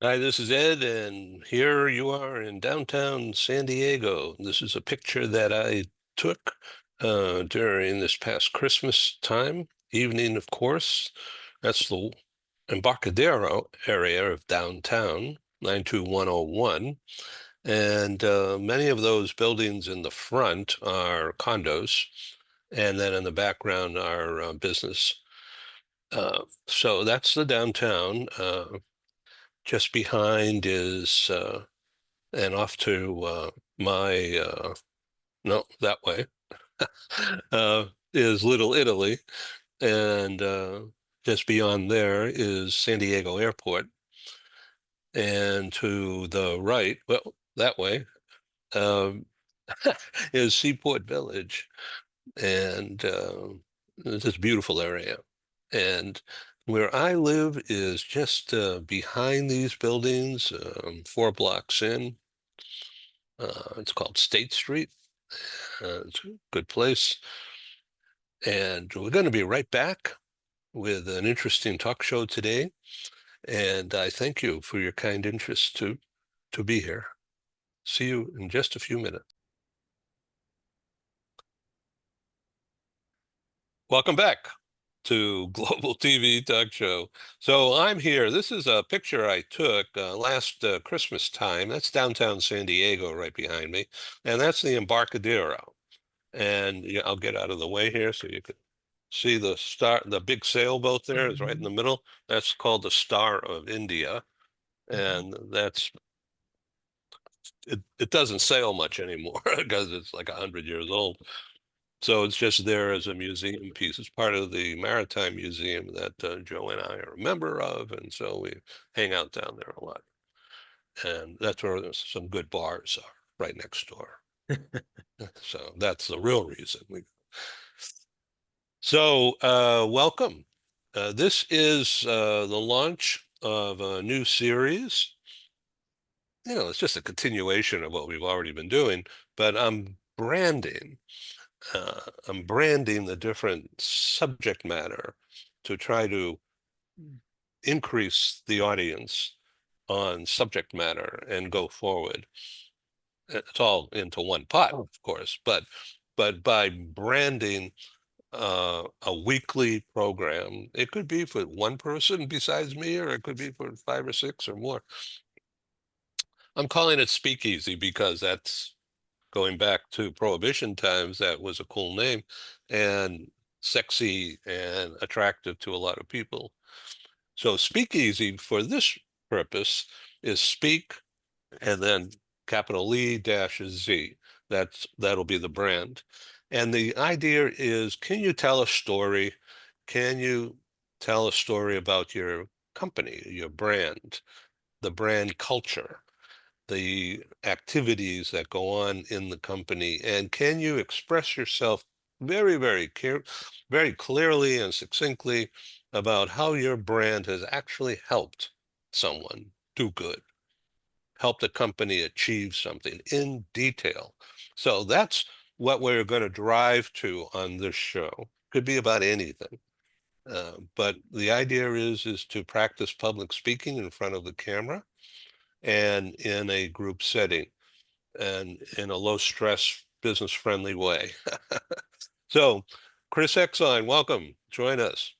Hi, this is Ed, and here you are in downtown San Diego. This is a picture that I took during this past Christmas time, evening, of course. That's the Embarcadero area of downtown, 92101. And many of those buildings in the front are condos, and then in the background are business. So that's the downtown. Just behind is and off to my no, that way is Little Italy, and just beyond there is San Diego Airport, and to the right, well, that way um, is Seaport Village, and it's this beautiful area. And where I live is just behind these buildings, 4 blocks in. It's called State Street. It's a good place. And we're going to be right back with an interesting talk show today. And I thank you for your kind interest to be here. See you in just a few minutes. Welcome back to Global TV Talk Show. So I'm here. This is a picture I took last Christmas time. That's downtown San Diego right behind me. And that's the Embarcadero. And yeah, I'll get out of the way here so you can see the big sailboat there is right in the middle. That's called the Star of India. And it doesn't sail much anymore because it's like 100 years old. So it's just there as a museum piece. It's part of the Maritime Museum that Joe and I are a member of. And so we hang out down there a lot. And that's where there's some good bars are right next door. So that's the real reason. Welcome. This is the launch of a new series. It's just a continuation of what we've already been doing, but I'm branding the different subject matter to try to increase the audience on subject matter and go forward. It's all into one pot, of course, but by branding a weekly program. It could be for one person besides me, or it could be for 5 or 6 or more. I'm calling it Speakeasy because that's going back to Prohibition times. That was a cool name and sexy and attractive to a lot of people. So Speakeasy for this purpose is speak and then capital E dash Z. That'll be the brand. And the idea is, can you tell a story? Can you tell a story about your company, your brand, the brand culture, the activities that go on in the company, and can you express yourself very clearly and succinctly about how your brand has actually helped someone do good? Help the company achieve something in detail. So that's what we're going to drive to on this show. Could be about anything. But the idea is to practice public speaking in front of the camera and in a group setting and in a low stress, business friendly way. So Chris Exline, welcome. Join us.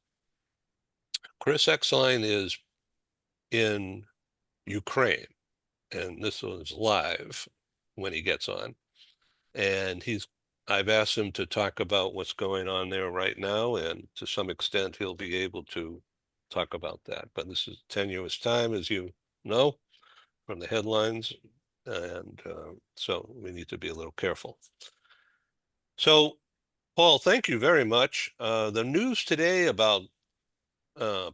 Chris Exline is in Ukraine, and this was live when he gets on. And I've asked him to talk about what's going on there right now, and to some extent he'll be able to talk about that. But this is tenuous time, as you know, from the headlines, and so we need to be a little careful. So, Paul, thank you very much. The news today about uh,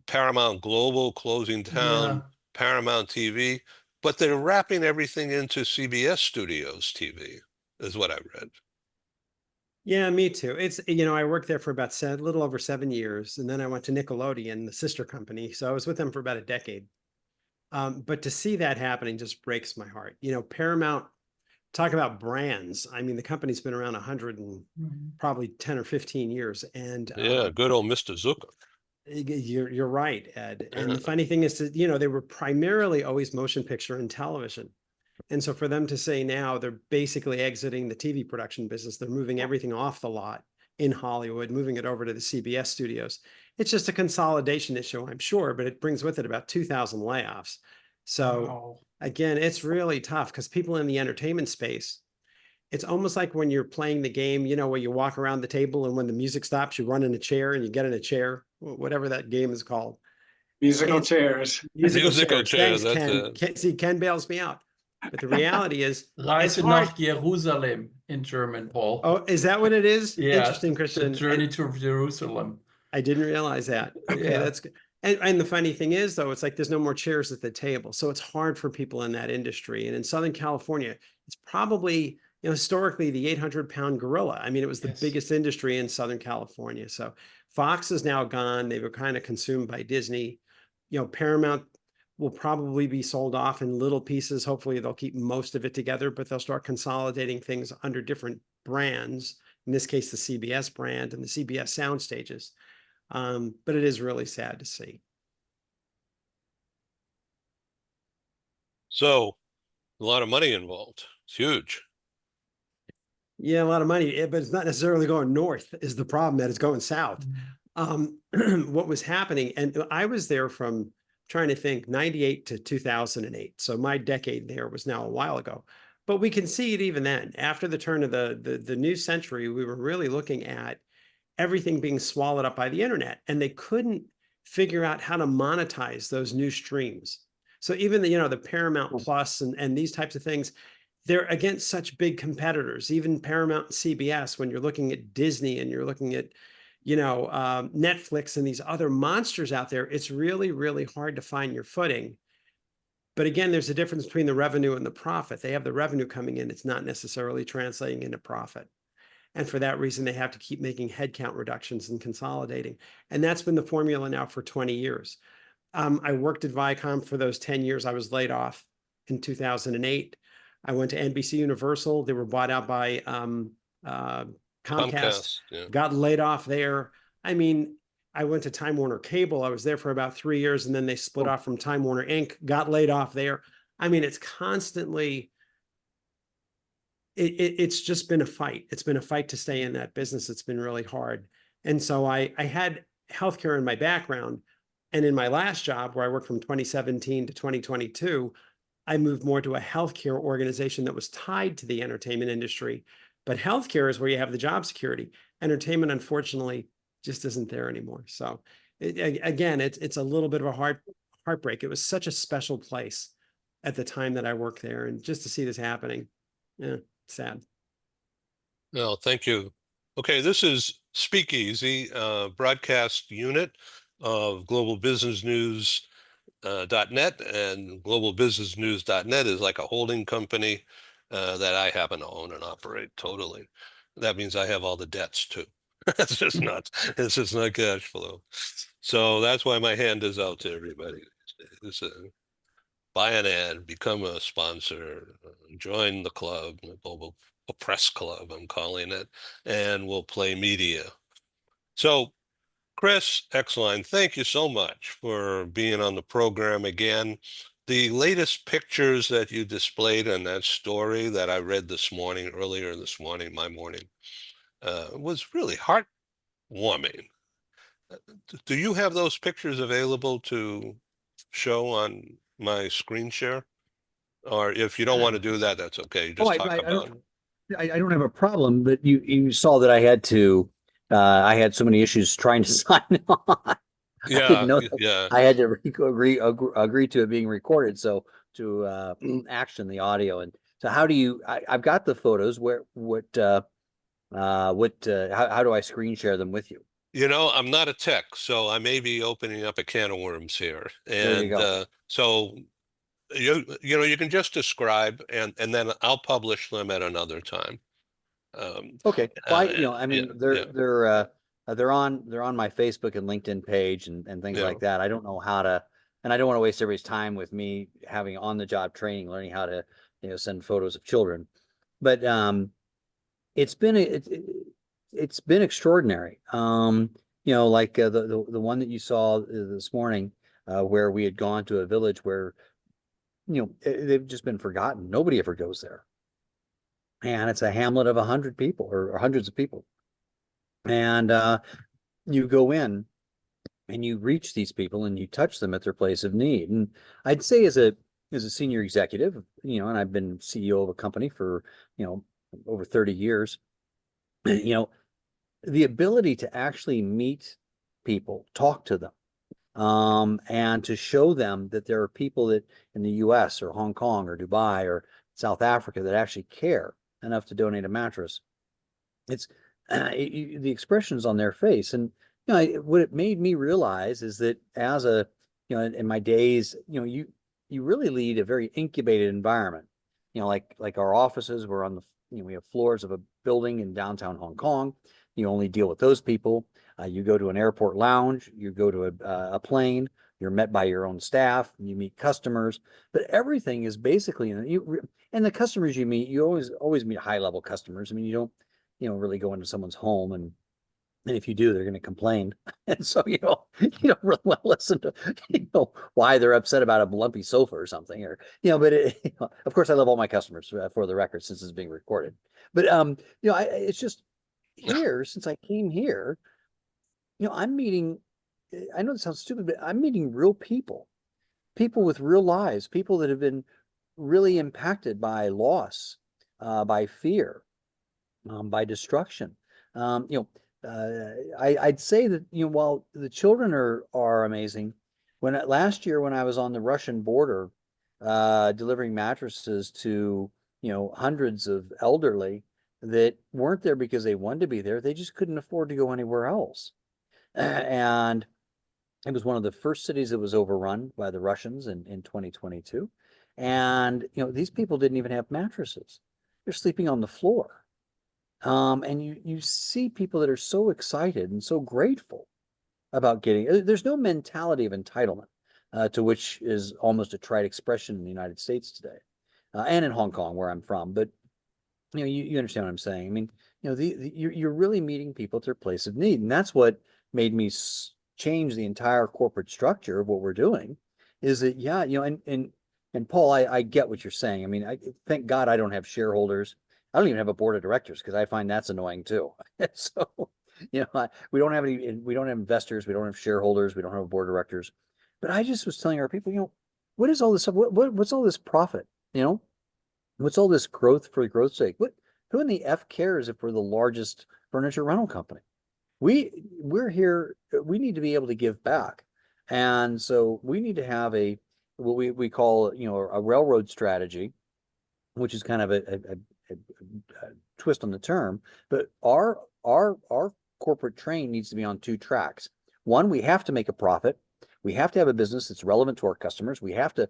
Paramount Global closing down Yeah. Paramount TV, but they're wrapping everything into CBS Studios TV, is what I read. Yeah, me too. I worked there for about a little over 7 years, and then I went to Nickelodeon, the sister company. So I was with them for about a decade. But to see that happening just breaks my heart. Paramount, talk about brands. I mean, the company's been around 100 and probably 10 or 15 years. And Yeah, good old Mr. Zucker. You're right, Ed. And Uh, the funny thing is that, they were primarily always motion picture and television. And so for them to say now they're basically exiting the TV production business, they're moving everything off the lot in Hollywood, moving it over to the CBS studios. It's just a consolidation issue, I'm sure, but it brings with it about 2,000 layoffs. So Wow. again, it's really tough because people in the entertainment space, it's almost like when you're playing the game, where you walk around the table and when the music stops, you run in a chair and you get in a chair, whatever that game is called. Musical And chairs. musical musical chairs. chair. Thanks, That's Ken. a See, Ken bails me out. But the reality is, it's Reise hard. nach Jerusalem in German, Paul. Oh, is that what it is? Yeah, Interesting, the Christian. And journey to Jerusalem. I didn't realize that. Okay, Yeah. that's good. And the funny thing is, though, it's like there's no more chairs at the table. So it's hard for people in that industry. And in Southern California, it's probably, historically the 800-pound gorilla. I mean, it was the Yes. biggest industry in Southern California. So Fox is now gone. They were kind of consumed by Disney. Paramount will probably be sold off in little pieces. Hopefully, they'll keep most of it together, but they'll start consolidating things under different brands. In this case, the CBS brand and the CBS sound stages. But it is really sad to see. so a lot of money involved. It's huge. Yeah, a lot of money, but it's not necessarily going north is the problem, that it's going south. What was happening, and I was there from, trying to think, 98 to 2008. So my decade there was now a while ago. But we can see it even then. After the turn of the new century, we were really looking at everything being swallowed up by the internet, and they couldn't figure out how to monetize those new streams. So even the Paramount Plus and these types of things, they're against such big competitors, even Paramount and CBS. When you're looking at Disney and you're looking at Netflix and these other monsters out there, it's really, really hard to find your footing. But again, there's a difference between the revenue and the profit. They have the revenue coming in, it's not necessarily translating into profit. And for that reason, they have to keep making headcount reductions and consolidating. And that's been the formula now for 20 years. I worked at Viacom for those 10 years. I was laid off in 2008. I went to NBC Universal. They were bought out by Comcast, Comcast. Yeah. got laid off there. I mean, I went to Time Warner Cable. I was there for about 3 years, and then they split off from Time Warner Inc., got laid off there. I mean, it's constantly, it's just been a fight. It's been a fight to stay in that business. It's been really hard. And so I had healthcare in my background. And in my last job, where I worked from 2017 to 2022, I moved more to a healthcare organization that was tied to the entertainment industry. But healthcare is where you have the job security. Entertainment, unfortunately, just isn't there anymore. So again, it's a little bit of a heartbreak. It was such a special place at the time that I worked there, and just to see this happening, yeah, sad. No, thank you. Okay, this is Speakeasy, broadcast unit of Global Business News .net, and globalbusinessnews.net is like a holding company that I happen to own and operate totally. That means I have all the debts too. It's just not cash flow. So that's why my hand is out to everybody. It's buy an ad, become a sponsor, join the club, the Global Press Club, I'm calling it, and we'll play media. So Chris Exline, thank you so much for being on the program again. The latest pictures that you displayed in that story that I read this morning, earlier this morning, my morning, was really heartwarming. Do you have those pictures available to show on my screen share? Or if you don't want to do that, that's okay. Oh, Just talk I about don't it. I don't have a problem, but you saw that I had to I had so many issues trying to sign on. I didn't Yeah, know that yeah. I had to agree to it being recorded, so to action the audio. And so how do you I've got the photos. Where how do I screen share them with you? I'm not a tech, so I may be opening up a can of worms here. There you And go. so you can just describe, and then I'll publish them at another time. Um, Okay. Well, I yeah, mean, yeah, they're on my Facebook and LinkedIn page and things yeah. like that. I don't know how to, and I don't want to waste everybody's time with me having on the job training, learning how to, send photos of children. But it's been it's been extraordinary. you know, like the one that you saw this morning, where we had gone to a village where, you know, they've just been forgotten. Nobody ever goes there. And it's a hamlet of 100 people or hundreds of people. And you go in and you reach these people and you touch them at their place of need. And I'd say as a senior executive, you know, and I've been CEO of a company for, you know, over 30 years, you know, the ability to actually meet people, talk to them, and to show them that there are people that in the US or Hong Kong or Dubai or South Africa that actually care enough to donate a mattress. It's the expressions on their face. And you know, what it made me realize is that as a, you know, in my days, you know, you really lead a very incubated environment. You know, like our offices were on the, you know, we have floors of a building in downtown Hong Kong. You only deal with those people. You go to an airport lounge, you go to a plane, you're met by your own staff, you meet customers, but everything is basically, and the customers you meet, you always meet high level customers. I mean, you don't, you know, really go into someone's home, and if you do, they're going to complain. And so, you don't really want to listen to, why they're upset about a lumpy sofa or something, or, but of course I love all my customers, for the record, since it's being recorded. But, it's just here, since I came here, I'm meeting, I know this sounds stupid, but I'm meeting real people with real lives, people that have been really impacted by loss, by fear, by destruction. I'd say that, while the children are amazing, last year when I was on the Russian border, delivering mattresses to, hundreds of elderly that weren't there because they wanted to be there, they just couldn't afford to go anywhere else. And it was one of the first cities that was overrun by the Russians in 2022. And, these people didn't even have mattresses. They're sleeping on the floor. And you see people that are so excited and so grateful about getting, there's no mentality of entitlement, to which is almost a trite expression in the United States today, and in Hong Kong, where I'm from. But, you understand what I'm saying. I mean, you're really meeting people at their place of need. And that's what made me change the entire corporate structure of what we're doing, is that, yeah, and Paul, I get what you're saying. I mean, thank God I don't have shareholders. I don't even have a board of directors, because I find that's annoying too. So, we don't have investors, we don't have shareholders, we don't have a board of directors. But I just was telling our people, what is all this stuff? What's all this profit? What's all this growth for growth's sake? Who in the F cares if we're the largest furniture rental company? We're here, we need to be able to give back. And so we need to have what we call, a railroad strategy, which is kind of a twist on the term. But our corporate train needs to be on two tracks. One, we have to make a profit. We have to have a business that's relevant to our customers. We have to,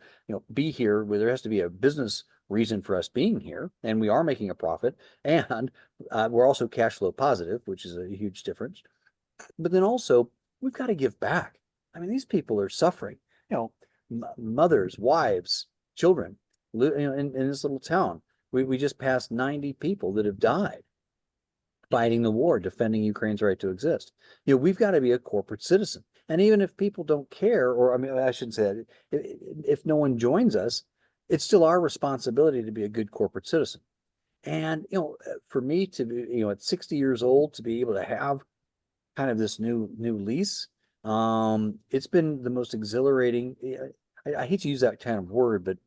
be here where there has to be a business reason for us being here, and we are making a profit, and we're also cash flow positive, which is a huge difference. But then also, we've got to give back. I mean, these people are suffering, mothers, wives, children, in this little town. We just passed 90 people that have died fighting the war, defending Ukraine's right to exist. We've got to be a corporate citizen. And even if people don't care, or, I mean, I shouldn't say that, if no one joins us, it's still our responsibility to be a good corporate citizen. And, for me to be, at 60 years old, to be able to have kind of this new lease, it's been the most exhilarating. I hate to use that kind of word, but,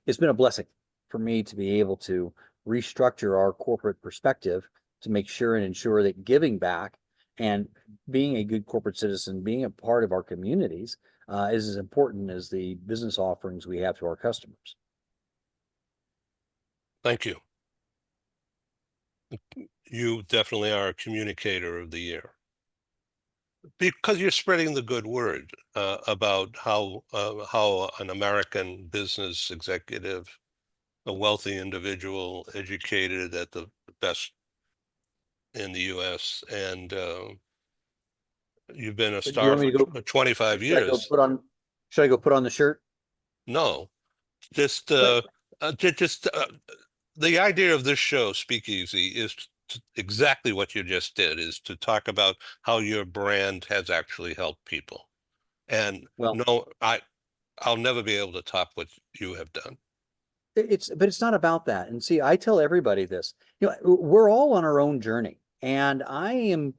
it's been a blessing for me to be able to restructure our corporate perspective to make sure and ensure that giving back and being a good corporate citizen, being a part of our communities, is as important as the business offerings we have to our customers. Thank you. You definitely are a communicator of the year, because you're spreading the good word about how an American business executive, a wealthy individual, educated at the best in the U.S., and you've been a Do you star want me for to go? 25 Should I go years. put on? Should I go put on the shirt? No, just But just the idea of this show, Speakeasy, is exactly what you just did, is to talk about how your brand has actually helped people. And Well, no, I'll never be able to top what you have done. but it's not about that. And see, I tell everybody this, we're all on our own journey. And I'm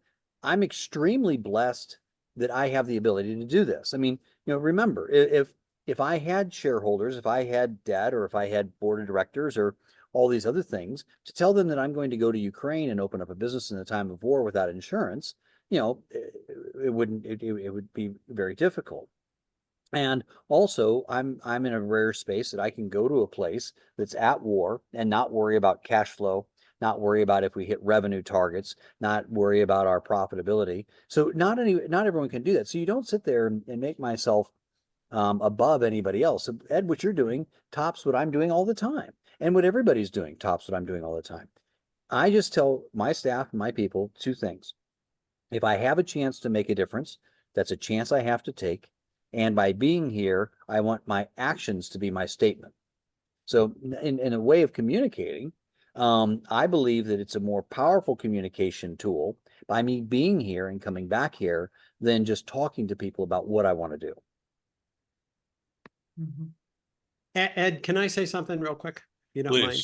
extremely blessed that I have the ability to do this. I mean, remember, if I had shareholders, if I had debt, or if I had board of directors or all these other things, to tell them that I'm going to go to Ukraine and open up a business in a time of war without insurance, it would be very difficult. And also, I'm in a rare space that I can go to a place that's at war and not worry about cash flow, not worry about if we hit revenue targets, not worry about our profitability. So not everyone can do that. So you don't sit there and make myself above anybody else. So Ed, what you're doing tops what I'm doing all the time, and what everybody's doing tops what I'm doing all the time. I just tell my staff and my people two things. If I have a chance to make a difference, that's a chance I have to take. And by being here, I want my actions to be my statement. So, in a way of communicating, I believe that it's a more powerful communication tool by me being here and coming back here than just talking to people about what I want to do. Ed, can I say something real quick? If you don't mind.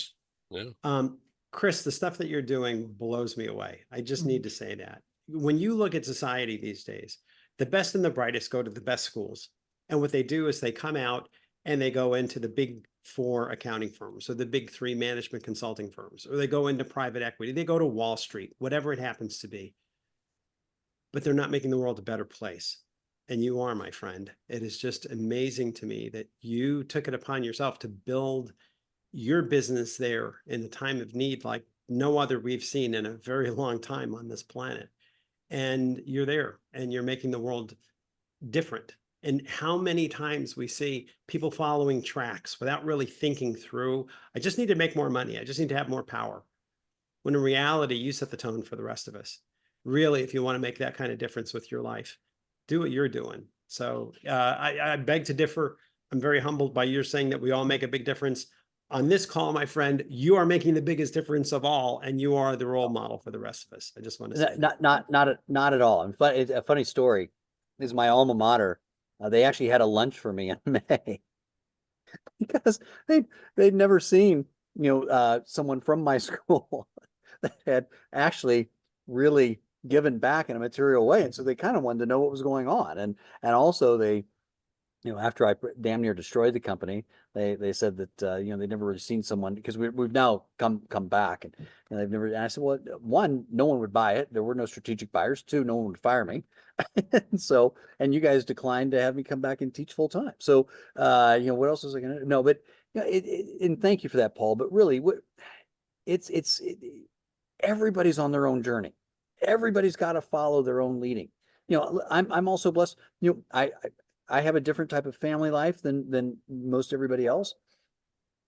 Please. Yeah. Chris, the stuff that you're doing blows me away. I just need to say that. When you look at society these days, the best and the brightest go to the best schools. And what they do is they come out and they go into the big four accounting firms or the big three management consulting firms, or they go into private equity. They go to Wall Street, whatever it happens to be. But they're not making the world a better place. And you are, my friend. It is just amazing to me that you took it upon yourself to build your business there in the time of need like no other we've seen in a very long time on this planet. And you're there and you're making the world different. And how many times we see people following tracks without really thinking through, I just need to make more money. I just need to have more power. When in reality, you set the tone for the rest of us. Really, if you want to make that kind of difference with your life, do what you're doing. So I beg to differ. I'm very humbled by your saying that we all make a big difference. On this call, my friend, you are making the biggest difference of all, and you are the role model for the rest of us. I just want to say that. Not at all. And it's a funny story is my alma mater. They actually had a lunch for me in May because they'd never seen someone from my school that had actually really given back in a material way, and so they kind of wanted to know what was going on, and also they, after I damn near destroyed the company, they said that they'd never really seen someone, because we've now come back, and they've never. And I said, well, one, no one would buy it. There were no strategic buyers. Two, no one would fire me. And you guys declined to have me come back and teach full time. So what else was I gonna? No, but and thank you for that, Paul. But really, it's everybody's on their own journey. Everybody's got to follow their own leading. I'm also blessed. I have a different type of family life than most everybody else,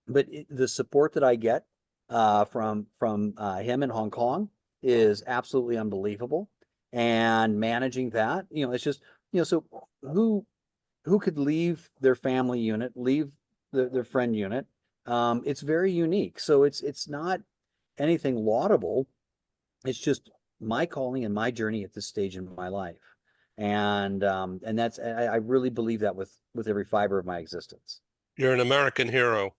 but the support that I get from him in Hong Kong is absolutely unbelievable. And managing that, it's just, so who could leave their family unit, leave their friend unit? It's very unique. So it's not anything laudable. It's just my calling and my journey at this stage in my life. And that's, I really believe that with every fiber of my existence. You're an American hero.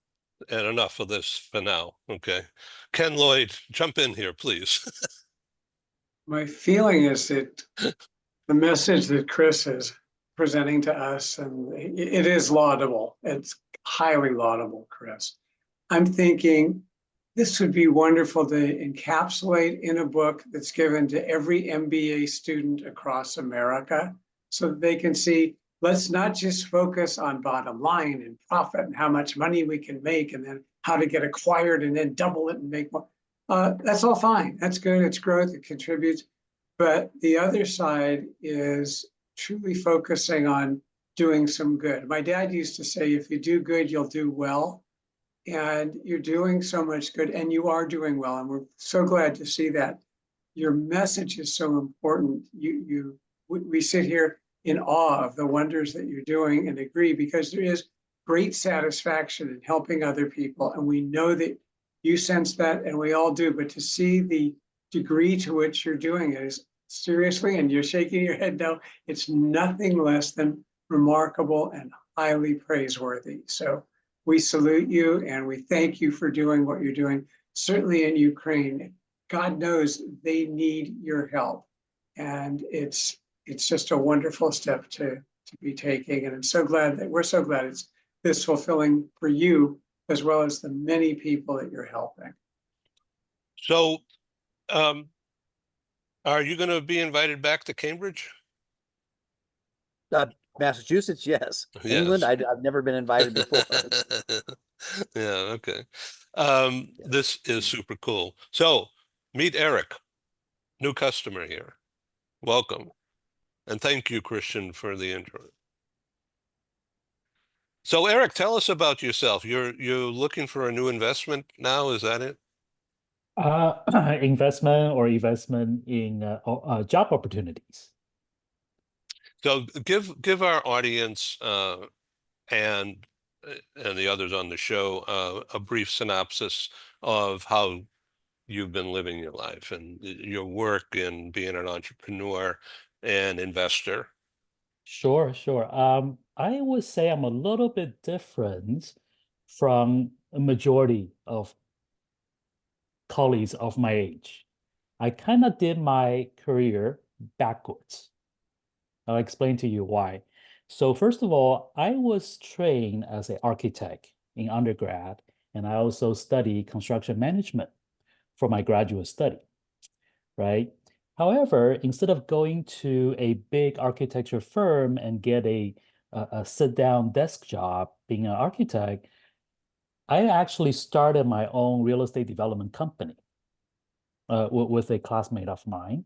And enough of this for now. Okay. Ken Lloyd, jump in here, please. My feeling is that the message that Chris is presenting to us, and it is laudable. It's highly laudable, Chris. I'm thinking this would be wonderful to encapsulate in a book that's given to every MBA student across America so that they can see, let's not just focus on bottom line and profit and how much money we can make and then how to get acquired and then double it and make more. That's all fine. That's good. It's growth. It contributes. But the other side is truly focusing on doing some good. My dad used to say, if you do good, you'll do well. And you're doing so much good, and you are doing well. And we're so glad to see that. Your message is so important. We sit here in awe of the wonders that you're doing and agree, because there is great satisfaction in helping other people. And we know that you sense that, and we all do. But to see the degree to which you're doing it is seriously, and you're shaking your head no, it's nothing less than remarkable and highly praiseworthy. So we salute you and we thank you for doing what you're doing, certainly in Ukraine. God knows they need your help. And it's just a wonderful step to be taking. And I'm so glad that we're so glad it's this fulfilling for you, as well as the many people that you're helping. So, are you going to be invited back to Cambridge? Massachusetts, yes. England, Yes. I've never been invited before. Yeah, okay. Yeah. This is super cool. So, meet Eric, new customer here. Welcome. And thank you, Christian, for the intro. So, Eric, tell us about yourself. You're looking for a new investment now, is that it? Investment or investment in job opportunities. So give our audience and and the others on the show a brief synopsis of how you've been living your life and your work in being an entrepreneur and investor. Sure, sure. I would say I'm a little bit different from a majority of colleagues of my age. I kind of did my career backwards. I'll explain to you why. So first of all, I was trained as an architect in undergrad, and I also studied construction management for my graduate study, right? However, instead of going to a big architecture firm and get a sit-down desk job being an architect, I actually started my own real estate development company with a classmate of mine.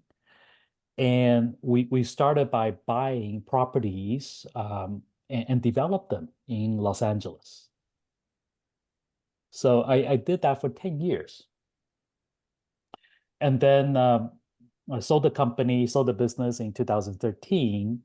And we started by buying properties and develop them in Los Angeles. So I did that for 10 years. And then I sold the company, sold the business in 2013,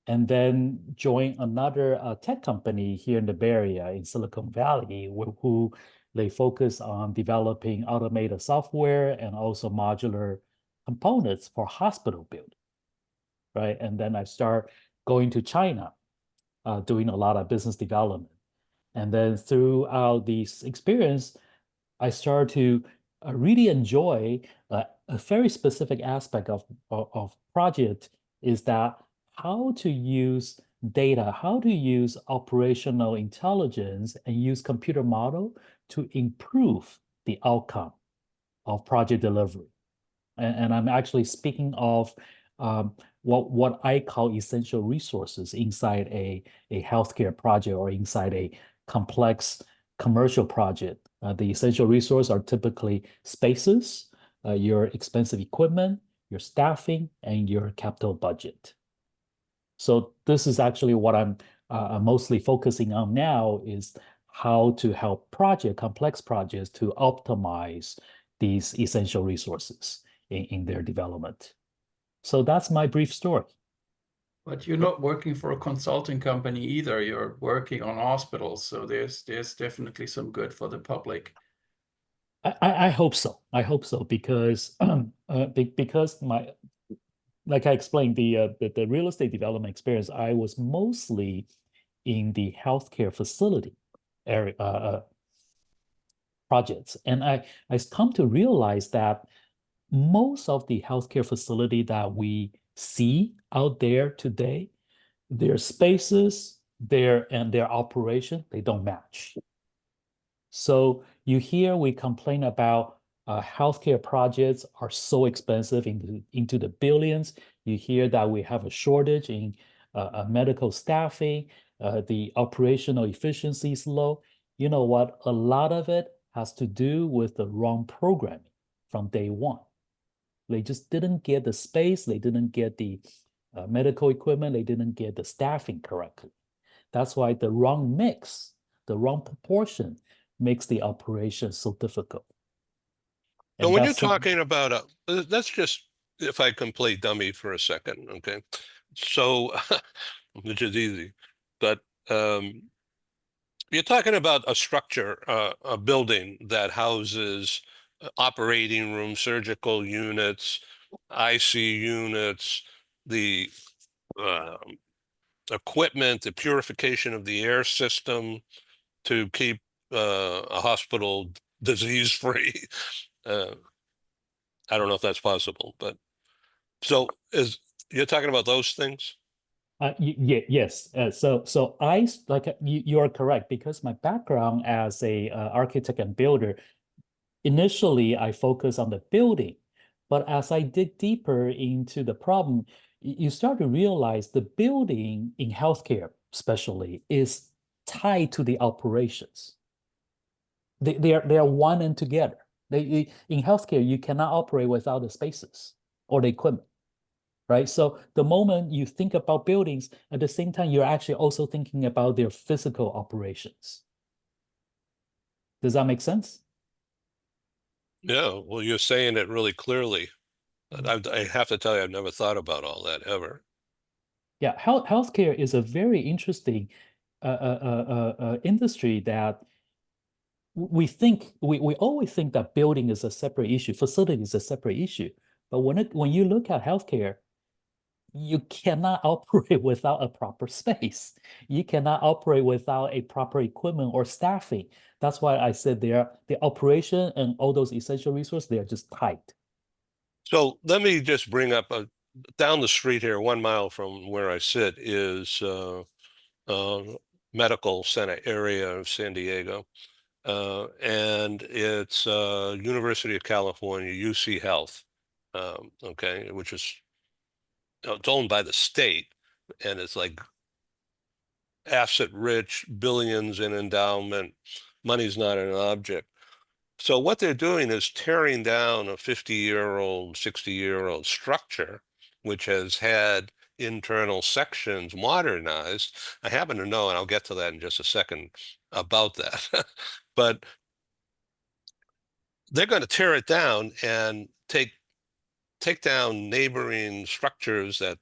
and then joined another tech company here in the Bay Area in Silicon Valley, who they focus on developing automated software and also modular components for hospital building, right? And then I start going to China, doing a lot of business development. And then throughout this experience, I started to really enjoy a very specific aspect of project is that how to use data, how to use operational intelligence and use computer model to improve the outcome of project delivery. And I'm actually speaking of what I call essential resources inside a healthcare project or inside a complex commercial project. The essential resources are typically spaces, your expensive equipment, your staffing, and your capital budget. So this is actually what I'm mostly focusing on now is how to help complex projects to optimize these essential resources in their development. So that's my brief story. But you're not working for a consulting company either. You're working on hospitals, so there's definitely some good for the public. I hope so. I hope so because because like I explained the real estate development experience, I was mostly in the healthcare facility area projects, and I come to realize that most of the healthcare facility that we see out there today, their spaces, their operation, they don't match. So you hear we complain about healthcare projects are so expensive into the billions. You hear that we have a shortage in medical staffing, the operational efficiency is low. You know what? A lot of it has to do with the wrong programming from day one. They just didn't get the space, they didn't get the medical equipment, they didn't get the staffing correctly. That's why the wrong mix, the wrong proportion makes the operation so difficult. So And when you're that's talking about, let's just, if I can play dummy for a second, okay? So, which is easy, but you're talking about a structure, a building that houses operating room, surgical units, IC units, the equipment, the purification of the air system to keep a hospital disease-free. I don't know if that's possible, but so you're talking about those things? Yes. So you are correct because my background as a architect and builder, initially I focused on the building, but as I dig deeper into the problem, you start to realize the building in healthcare, especially, is tied to the operations. They are one and together. In healthcare, you cannot operate without the spaces or the equipment, right? So the moment you think about buildings, at the same time, you're actually also thinking about their physical operations. Does that make sense? Yeah, well, you're saying it really clearly. I have to tell you, I've never thought about all that ever. Yeah, healthcare is a very interesting industry that we always think that building is a separate issue, facility is a separate issue. But when you look at healthcare, you cannot operate without a proper space. You cannot operate without a proper equipment or staffing. That's why I said the operation and all those essential resources, they are just tight. So let me just bring up down the street here, 1 mile from where I sit, is uh, medical center area of San Diego. And it's University of California, UC Health, okay, which is it's owned by the state, and it's like asset rich, billions in endowment. Money's not an object. So what they're doing is tearing down a 50-year-old, 60-year-old structure, which has had internal sections modernized. I happen to know, and I'll get to that in just a second about that. But they're going to tear it down and take down neighboring structures that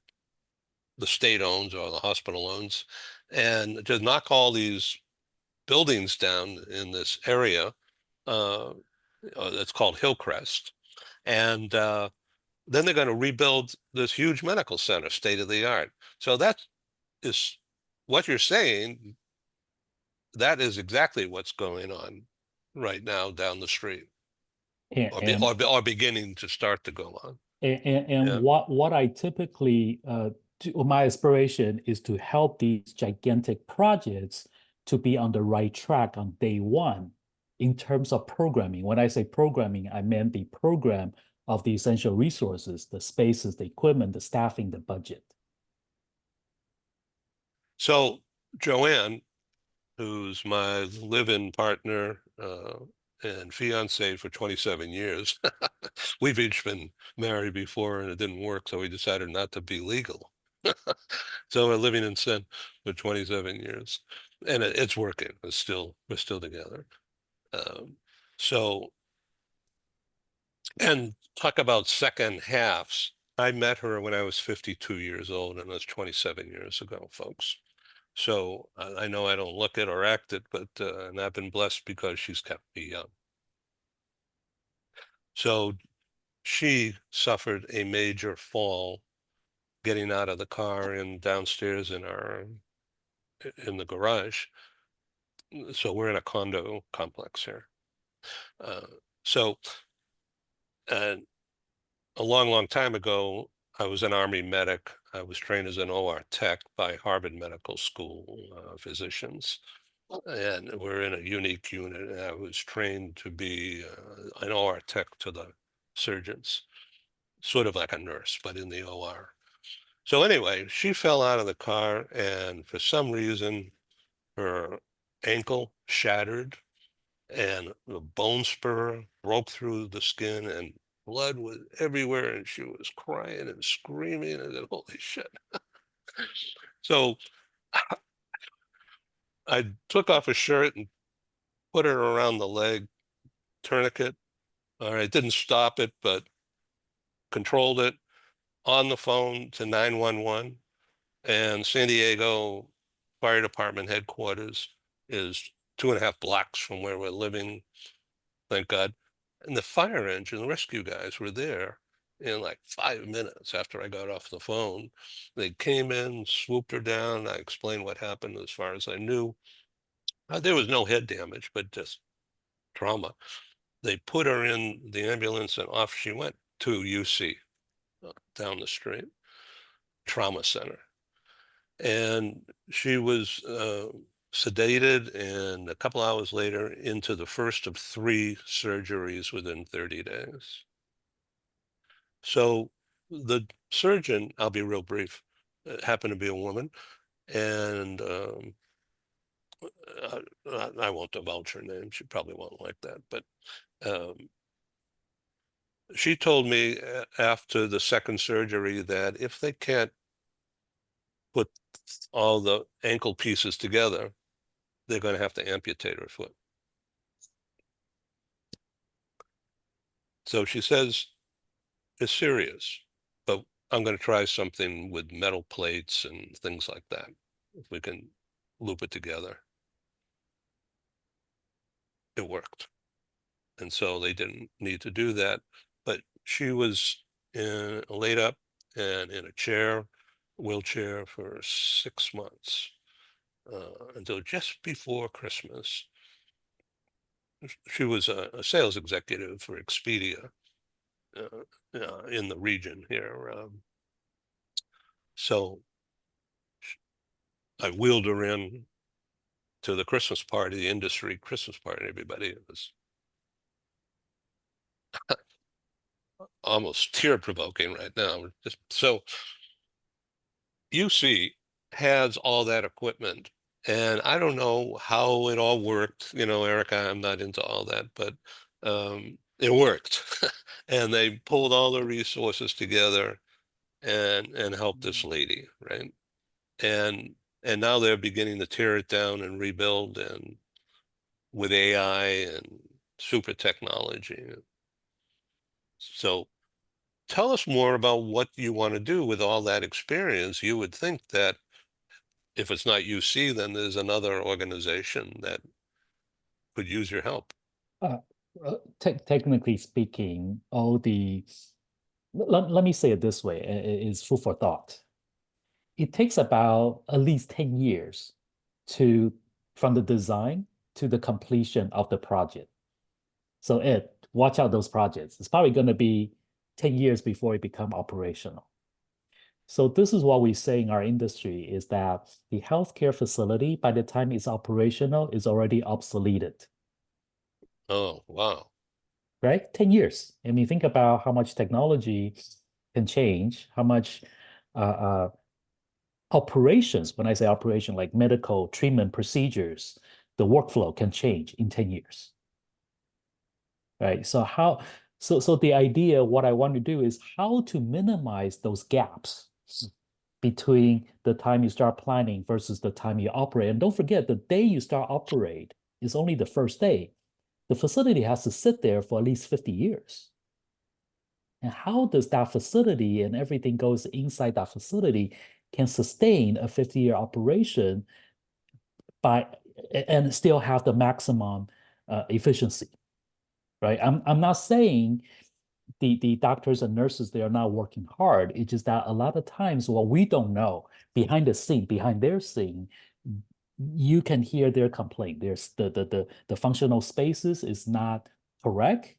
the state owns or the hospital owns, and just knock all these buildings down in this area. Uh, it's called Hillcrest, and then they're going to rebuild this huge medical center, state of the art. So that is what you're saying. That is exactly what's going on right now down the street, And and or beginning to start to go on. and Yeah. what I typically my aspiration is to help these gigantic projects to be on the right track on day one in terms of programming. When I say programming, I meant the program of the essential resources, the spaces, the equipment, the staffing, the budget. So Joanne, who's my live-in partner and fiance for 27 years. We've each been married before and it didn't work, so we decided not to be legal. So we're living in sin for 27 years, and it's working. We're still together. Um, so, and talk about second halves. I met her when I was 52 years old, and that's 27 years ago, folks. So I know I don't look it or act it, but and I've been blessed because she's kept me young. So she suffered a major fall getting out of the car and downstairs in the garage. So we're in a condo complex here. Uh, so uh, a long time ago, I was an Army medic. I was trained as an OR tech by Harvard Medical School physicians. And we're in a unique unit. And I was trained to be an OR tech to the surgeons, sort of like a nurse, but in the OR. So anyway, she fell out of the car, and for some reason, her ankle shattered, and the bone spur broke through the skin, and blood was everywhere, and she was crying and screaming, and I said, "Holy shit!" So I took off her shirt and put her around the leg, tourniquet. All right, didn't stop it, but controlled it on the phone to 911. And San Diego Fire Department headquarters is 2.5 blocks from where we're living, thank God. And the fire engine, the rescue guys were there in like 5 minutes after I got off the phone. They came in, swooped her down. I explained what happened as far as I knew. There was no head damage, but just trauma. They put her in the ambulance and off she went to UC down the street, trauma center. And she was sedated, and a couple hours later into the first of 3 surgeries within 30 days. So the surgeon, I'll be real brief, happened to be a woman, and I won't divulge her name. She probably won't like that, but she told me after the second surgery that if they can't put all the ankle pieces together, they're going to have to amputate her foot. So she says, it's serious, but I'm going to try something with metal plates and things like that, if we can loop it together. It worked. And so they didn't need to do that. But she was laid up and in a wheelchair for 6 months until just before Christmas. She was a sales executive for Expedia in the region here. So I wheeled her in to the Christmas party, the industry Christmas party. Everybody was almost tear-provoking right now. Just so UC has all that equipment, and I don't know how it all worked. You know, Erica, I'm not into all that, but it worked, and they pulled all the resources together and helped this lady, right? And now they're beginning to tear it down and rebuild, and with AI and super technology. So tell us more about what you want to do with all that experience. You would think that if it's not UC, then there's another organization that could use your help. Uh, Technically speaking, let me say it this way, is food for thought. It takes about at least 10 years from the design to the completion of the project. So watch out those projects. It's probably going to be 10 years before it become operational. So this is what we say in our industry is that the healthcare facility, by the time it's operational, is already obsoleted, Oh, wow. right? 10 years. I mean, think about how much technology can change, how much operations, when I say operation, like medical treatment procedures, the workflow can change in 10 years. Right. So the idea, what I want to do is how to minimize those gaps between the time you start planning versus the time you operate. And don't forget, the day you start operate is only the first day. The facility has to sit there for at least 50 years. And how does that facility and everything goes inside that facility can sustain a 50-year operation and still have the maximum efficiency, right? I'm not saying the doctors and nurses, they are not working hard. It's just that a lot of times what we don't know behind their scene, you can hear their complaint. There's the functional spaces is not correct.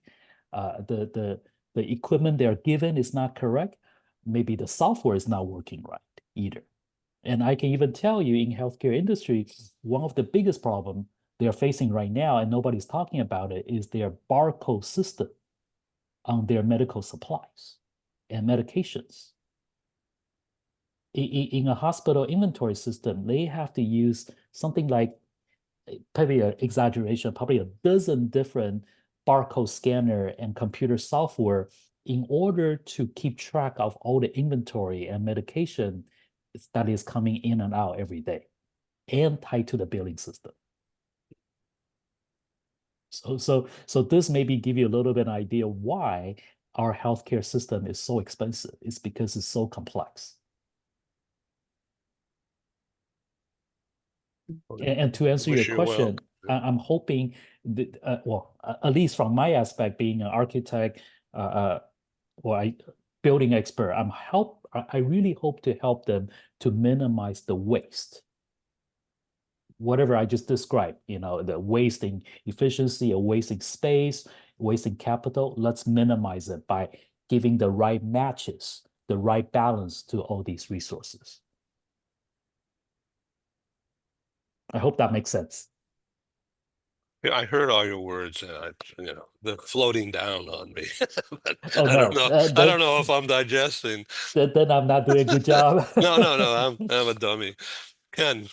The equipment they're given is not correct. Maybe the software is not working right either. And I can even tell you in healthcare industry, one of the biggest problem they're facing right now, and nobody's talking about it, is their barcode system on their medical supplies and medications. In a hospital inventory system, they have to use something like, probably an exaggeration, probably a dozen different barcode scanner and computer software in order to keep track of all the inventory and medication that is coming in and out every day and tied to the billing system. So this maybe give you a little bit of idea why our healthcare system is so expensive. It's because it's so complex. And to answer your Wish you well. question, I'm hoping that, at least from my aspect, being an architect, or building expert, I really hope to help them to minimize the waste. Whatever I just described, the wasting efficiency or wasting space, wasting capital, let's minimize it by giving the right matches, the right balance to all these resources. I hope that makes sense. Yeah, I heard all your words, and they're floating down on me. But Oh I don't no, know. I don't know if I'm digesting. then I'm not doing a good job. No, no, no. I'm a dummy. Ken,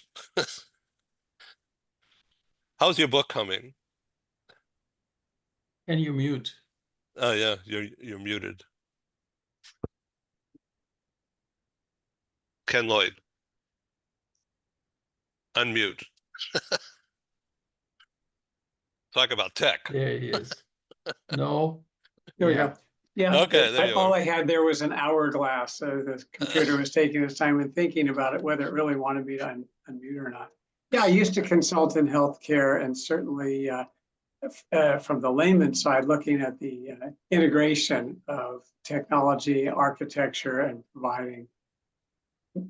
how's your book coming? Can you mute? Oh yeah, you're muted. Ken Lloyd, unmute. Talk about tech. There he is. No. Here we Yeah. go. Yeah, Okay, there you all are. I had there was an hourglass, so the computer was taking its time and thinking about it, whether it really wanted me to unmute or not. Yeah, I used to consult in healthcare, and certainly from the layman side, looking at the integration of technology, architecture, and providing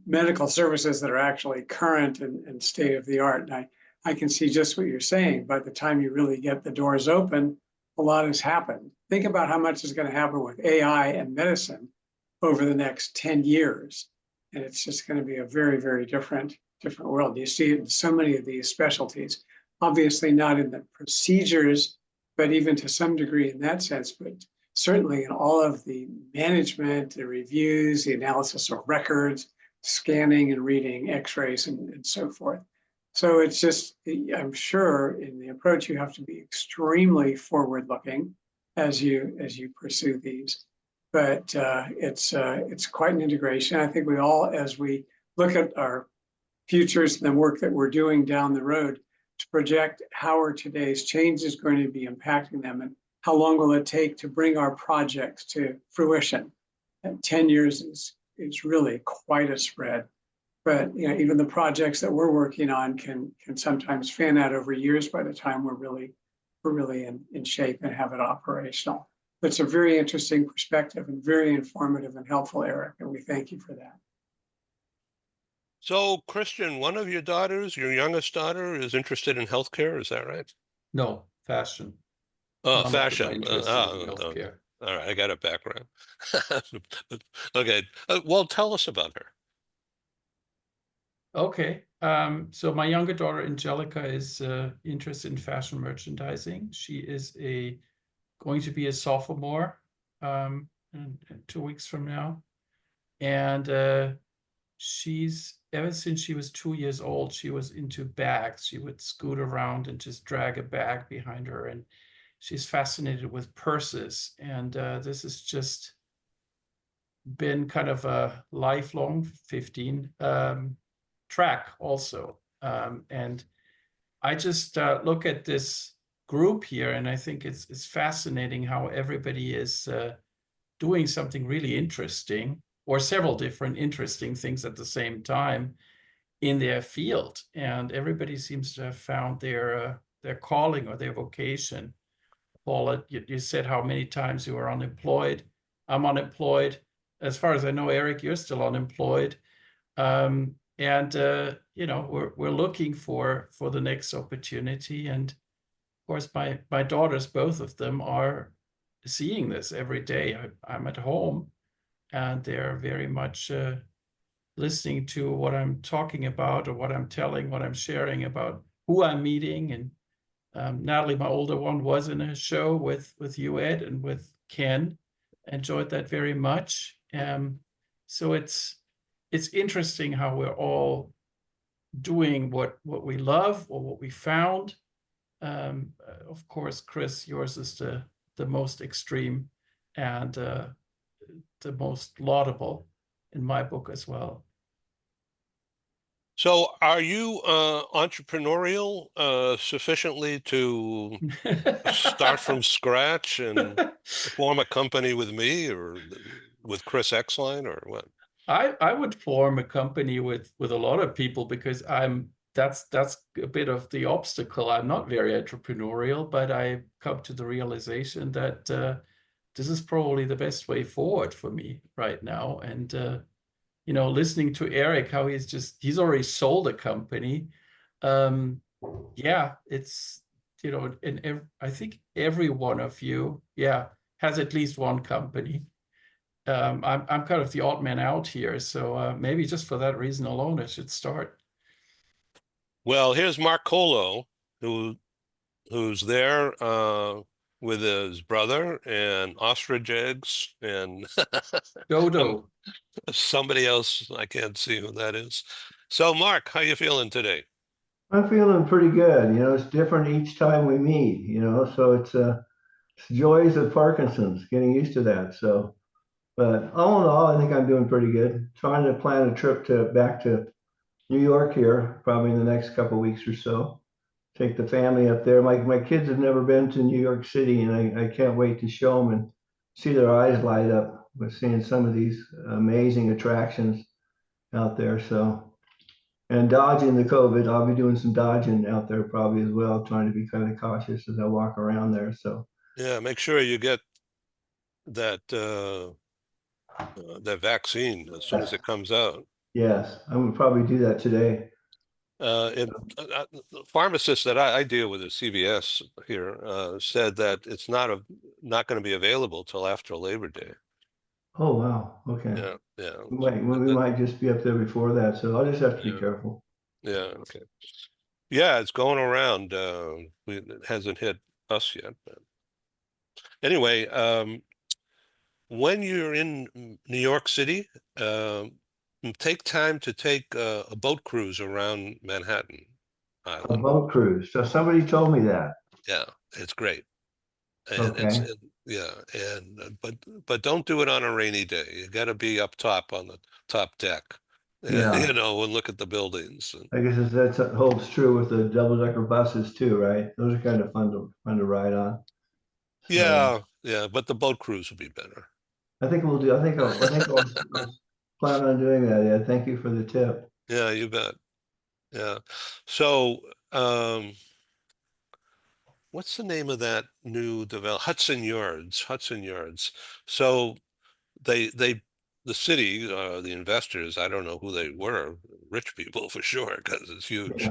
medical services that are actually current and state of the art. And I can see just what you're saying. By the time you really get the doors open, a lot has happened. Think about how much is going to happen with AI and medicine over the next 10 years. And it's just going to be a very, very different world. You see it in so many of these specialties, obviously not in the procedures, but even to some degree in that sense, but certainly in all of the management, the reviews, the analysis of records, scanning and reading x-rays and so forth. So it's just, I'm sure in the approach, you have to be extremely forward looking as you pursue these. But it's quite an integration. I think we all, as we look at our futures and the work that we're doing down the road, to project how are today's changes going to be impacting them, and how long will it take to bring our projects to fruition. And 10 years is really quite a spread. But even the projects that we're working on can sometimes fan out over years by the time we're really in shape and have it operational. It's a very interesting perspective and very informative and helpful, Eric, and we thank you for that. So, Christian, one of your daughters, your youngest daughter, is interested in healthcare. Is that right? No, fashion. Oh, None of them are fashion. interested in healthcare. All right, I got a background. Okay. Well, tell us about her. Okay. So my younger daughter, Angelica, is interested in fashion merchandising. She is going to be a sophomore in 2 weeks from now. And she's, ever since she was 2 years old, she was into bags. She would scoot around and just drag a bag behind her. And she's fascinated with purses. And this has just been kind of a lifelong 15 track also. And I just look at this group here, and I think it's fascinating how everybody is doing something really interesting, or several different interesting things at the same time in their field. And everybody seems to have found their calling or their vocation. Paul, you said how many times you were unemployed. I'm unemployed. As far as I know, Eric, you're still unemployed. And we're looking for the next opportunity. And of course, my daughters, both of them, are seeing this every day. I'm at home, and they're very much listening to what I'm talking about, or what I'm telling, what I'm sharing about who I'm meeting. And Natalie, my older one, was in a show with you, Ed, and with Ken. Enjoyed that very much. So it's interesting how we're all doing what we love or what we found. Of course, Chris, yours is the most extreme and the most laudable in my book as well. So, are you entrepreneurial sufficiently to start from scratch and form a company with me or with Chris Exline or what? I would form a company with a lot of people, because I'm that's a bit of the obstacle. I'm not very entrepreneurial, but I come to the realization that this is probably the best way forward for me right now. And listening to Eric, how he's already sold a company. Yeah, it's and I think every one of you, has at least one company. I'm kind of the odd man out here, so maybe just for that reason alone, I should start. Well, here's Mark Colo, who's there with his brother and ostrich eggs and some- Dodo. somebody else. I can't see who that is. So, Mark, how you feeling today? I'm feeling pretty good. It's different each time we meet, so it's joys of Parkinson's, getting used to that. So, but all in all, I think I'm doing pretty good. Trying to plan a trip back to New York here, probably in the next couple of weeks or so. Take the family up there. My kids have never been to New York City, and I can't wait to show them and see their eyes light up with seeing some of these amazing attractions out there. So, and dodging the COVID, I'll be doing some dodging out there probably as well, trying to be kind of cautious as I walk around there. So, Yeah, make sure you get that that vaccine as soon as yes, it comes out. yes, I'm gonna probably do that today. The pharmacist that I deal with at CVS here said that it's not going to be available till after Labor Day. Oh, wow. Okay. Yeah, yeah, We might just be up there before that, so I'll just have to be yeah, careful. yeah. Okay. Yeah, it's going around. It hasn't hit us yet, but anyway, when you're in New York City, take time to take a boat cruise around Manhattan A Island. boat cruise. So somebody told me that. Yeah, it's great. And Okay. yeah, and but don't do it on a rainy day. You got to be up top on the top deck, Yeah. and look at the buildings. And I guess that holds true with the double-decker buses too, right? Those are kind of fun to ride on. So yeah, yeah, but the boat cruise would be better. I think we'll do. I'll plan on doing that. Yeah. Thank you for the tip. Yeah, you bet. Yeah. So, what's the name of that new develop Hudson Yards? Hudson Yards. So they the city, the investors, I don't know who they were, rich people for sure, because it's huge.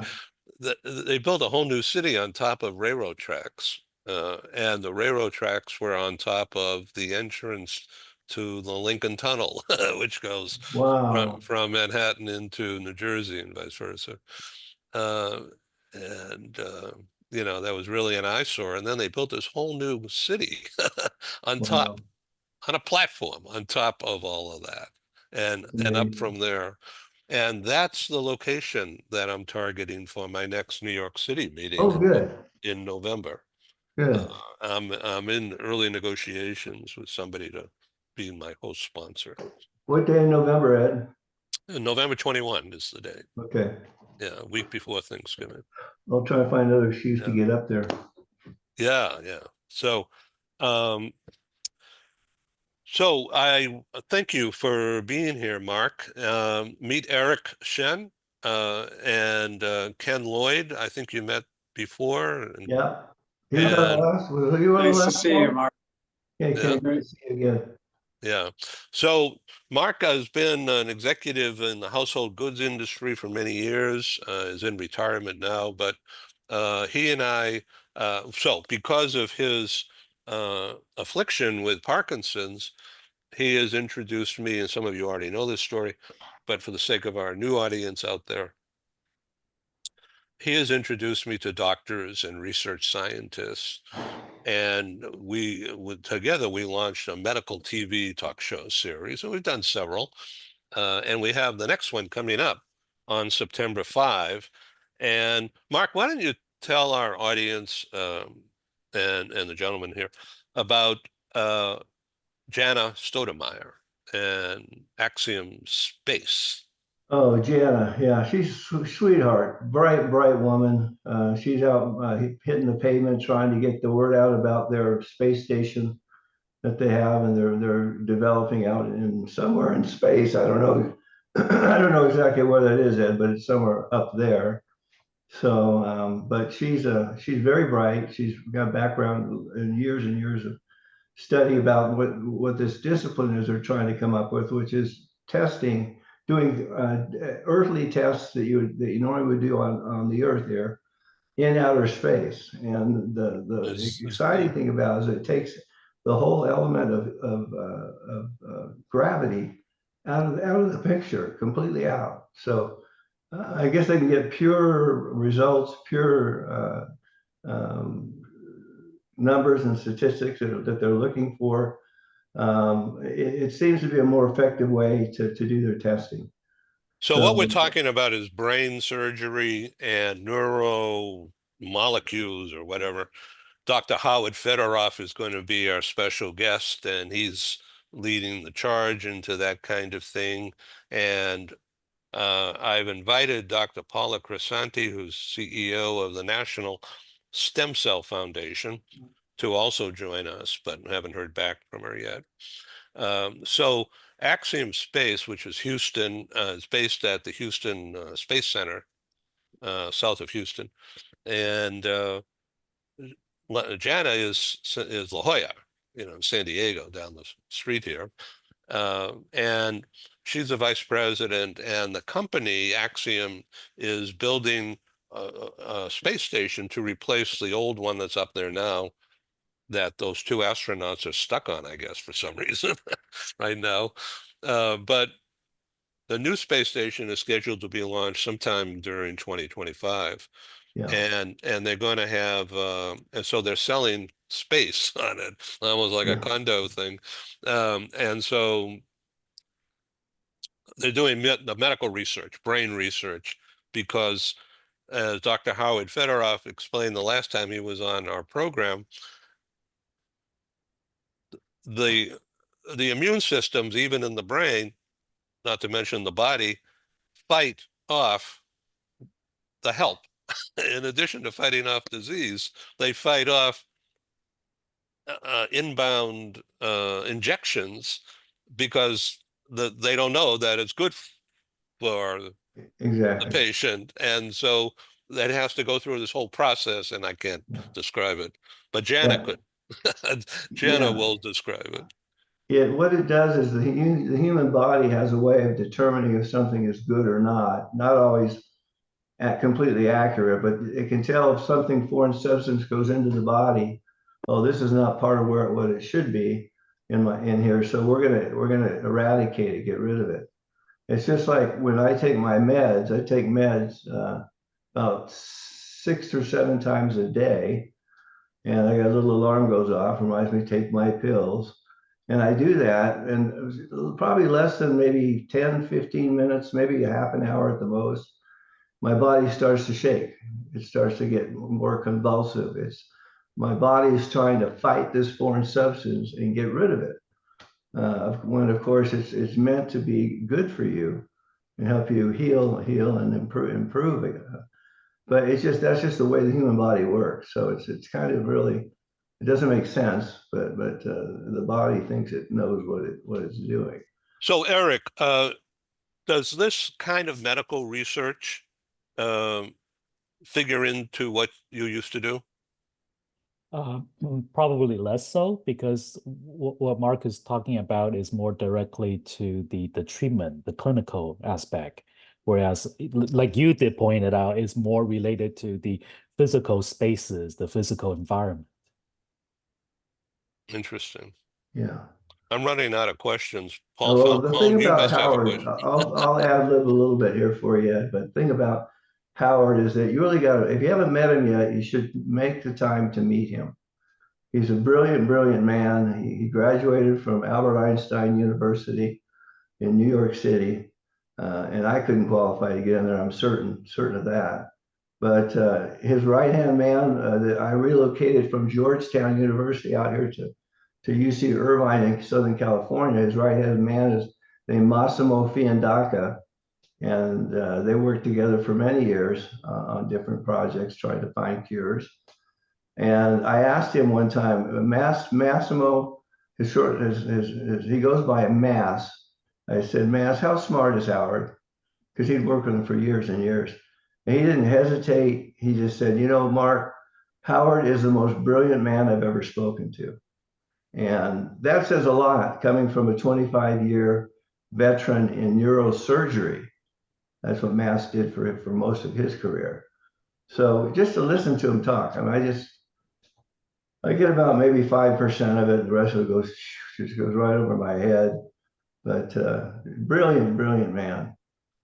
Yeah. They built a whole new city on top of railroad tracks, and the railroad tracks were on top of the entrance to the Lincoln Tunnel, which goes Wow. from Manhattan into New Jersey and vice versa. Uh, and that was really an eyesore. And then they built this whole new city on Wow. top, on a platform on top of all of that, and up Amazing. from there. And that's the location that I'm targeting for my next New York City meeting Oh, good. in November. Good. I'm in early negotiations with somebody to be my host sponsor. What day in November, Ed? November 21 is the day. Okay. Yeah, a week before Thanksgiving. I'll try to find another excuse to Yeah, get up there. yeah, yeah. So, um, so I thank you for being here, Mark. Meet Eric Shen and Ken Lloyd. I think you met before, Yeah. He was on the and last, was he on the Nice to last see you, call? Mark. Yeah, yeah, Kenny, good to see you again. yeah. So Mark has been an executive in the household goods industry for many years. Is in retirement now, but he and I. So because of his affliction with Parkinson's, he has introduced me, and some of you already know this story, but for the sake of our new audience out there, he has introduced me to doctors and research scientists. And together we launched a medical TV talk show series, and we've done several. And we have the next one coming up on September 5. And Mark, why don't you tell our audience and the gentleman here about Jana Stoudemire and Axiom Space. Oh, Jana, yeah, she's a sweetheart, bright woman. She's out hitting the pavement trying to get the word out about their space station that they have, and they're developing out in somewhere in space. I don't know, I don't know exactly where that is, Ed, but it's somewhere up there. So, but she's very bright. She's got background in years and years of study about what this discipline is they're trying to come up with, which is testing, doing earthly tests that you normally would do on the Earth here in outer space. And the exciting thing about it is it takes the whole element of gravity out of the picture, completely out. So I guess they can get pure results, pure numbers and statistics that they're looking for. It seems to be a more effective way to do their testing. So what we're talking about is brain surgery and neuro molecules or whatever. Dr. Howard Fedoroff is going to be our special guest, and he's leading the charge into that kind of thing. And I've invited Dr. Paula Crisanti, who's CEO of the National Stem Cell Foundation, to also join us, but haven't heard back from her yet. So Axiom Space, which is Houston, is based at the Houston Space Center, south of Houston, and Jana is La Jolla, San Diego, down the street here, and she's a vice president, and the company Axiom is building a space station to replace the old one that's up there now, that those two astronauts are stuck on, I guess, for some reason right now. But the new space station is scheduled to be launched sometime during 2025. Yeah. And they're going to have, and so they're selling space on it, almost like a condo thing. And so they're doing the medical research, brain research, because as Dr. Howard Fedoroff explained the last time he was on our program, the immune systems, even in the brain, not to mention the body, fight off the help. In addition to fighting off disease, they fight off inbound injections because they don't know that it's good for the patient. And so that has to go through this whole process, and I can't describe it. But Jana could. Jana will describe it. What it does is the human body has a way of determining if something is good or not always completely accurate, but it can tell if something foreign substance goes into the body. Oh, this is not part of what it should be in here, so we're gonna eradicate it, get rid of it. It's just like when I take my meds. I take meds about 6 or 7 times a day, and I got a little alarm goes off, reminds me to take my pills. And I do that, and probably less than maybe 10, 15 minutes, maybe a half an hour at the most, my body starts to shake. It starts to get more convulsive. My body is trying to fight this foreign substance and get rid of it. When of course it's meant to be good for you and help you heal and improve it. But that's just the way the human body works. So it's kind of really, it doesn't make sense, but the body thinks it knows what it's doing. So Eric, does this kind of medical research figure into what you used to do? Probably less so, because what Mark is talking about is more directly to the treatment, the clinical aspect, whereas, like you did point it out, is more related to the physical spaces, the physical environment. Interesting. Yeah. I'm running out of questions. Paul, well, the thing you about must have a Howard, question. I'll ad lib a little bit here for you, but the thing about Howard is that you really got to, if you haven't met him yet, you should make the time to meet him. He's a brilliant, brilliant man. He graduated from Albert Einstein University in New York City, and I couldn't qualify to get in there. I'm certain of that. But his right-hand man, that I relocated from Georgetown University out here to UC Irvine in Southern California. His right-hand man is named Massimo Fiandaca, and they worked together for many years on different projects trying to find cures. And I asked him one time, Massimo, he goes by Mass. I said, Mass, how smart is Howard? Because he'd worked with him for years and years. And he didn't hesitate. He just said, you know, Mark, Howard is the most brilliant man I've ever spoken to. And that says a lot coming from a 25-year veteran in neurosurgery. That's what Mass did for most of his career. So just to listen to him talk, I mean, I get about maybe 5% of it. The rest of it just goes right over my head. But brilliant, brilliant man.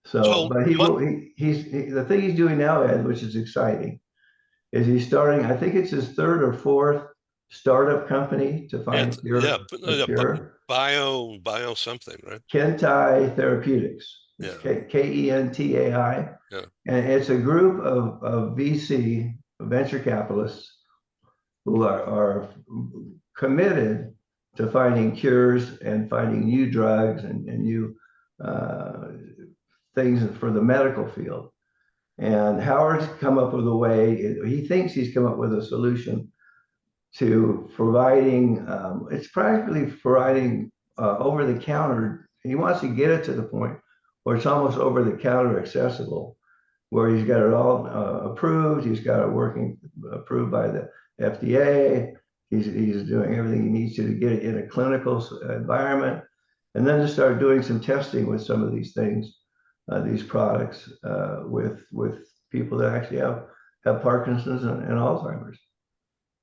So, So but the thing he's doing now, Ed, which is exciting, is he's starting, I think it's his third or fourth startup company to find yeah, a cure. bio something, right? Kentai Therapeutics. It's Yeah, Kentai. yeah. And it's a group of VC, venture capitalists, who are committed to finding cures and finding new drugs and new uh, things for the medical field. And Howard's come up with a way, he thinks he's come up with a solution to providing, it's practically providing over the counter. He wants to get it to the point where it's almost over the counter accessible, where he's got it all approved. He's got it working, approved by the FDA. He's doing everything he needs to get it in a clinical environment, and then to start doing some testing with some of these things, these products with people that actually have Parkinson's and Alzheimer's.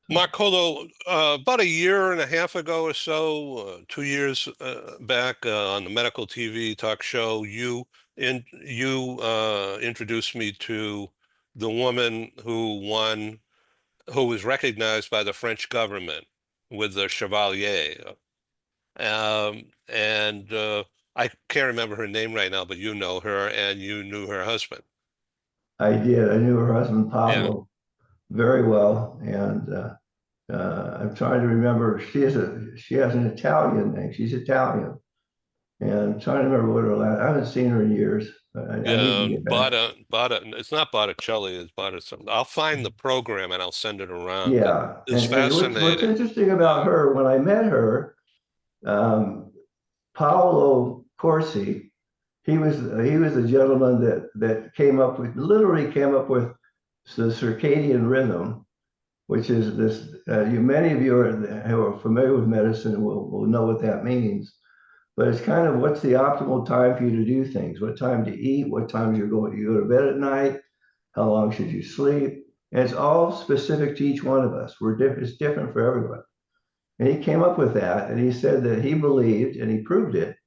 Marcolo, about a year and a half ago or so, 2 years back on the medical TV talk show, you introduced me to the woman who was recognized by the French government with the Chevalier. And I can't remember her name right now, but you know her and you knew her husband. I did. I knew her husband Yeah. Pablo very well, and I'm trying to remember. She has an Italian name. She's Italian, and I'm trying to remember what her last. I haven't seen her in years. I need to Yeah, get back. it's not Botticelli, it's Botta something. I'll find the program and I'll send it around because Yeah, it's and what's fascinating. interesting about her, when I met her, um, Paolo Corsi, he was a gentleman that literally came up with the circadian rhythm, which is this. Many of you who are familiar with medicine will know what that means. But it's kind of what's the optimal time for you to do things, what time to eat, what times you go to bed at night, how long should you sleep. And it's all specific to each one of us. It's different for everyone. And he came up with that, and he said that he believed, and he proved it,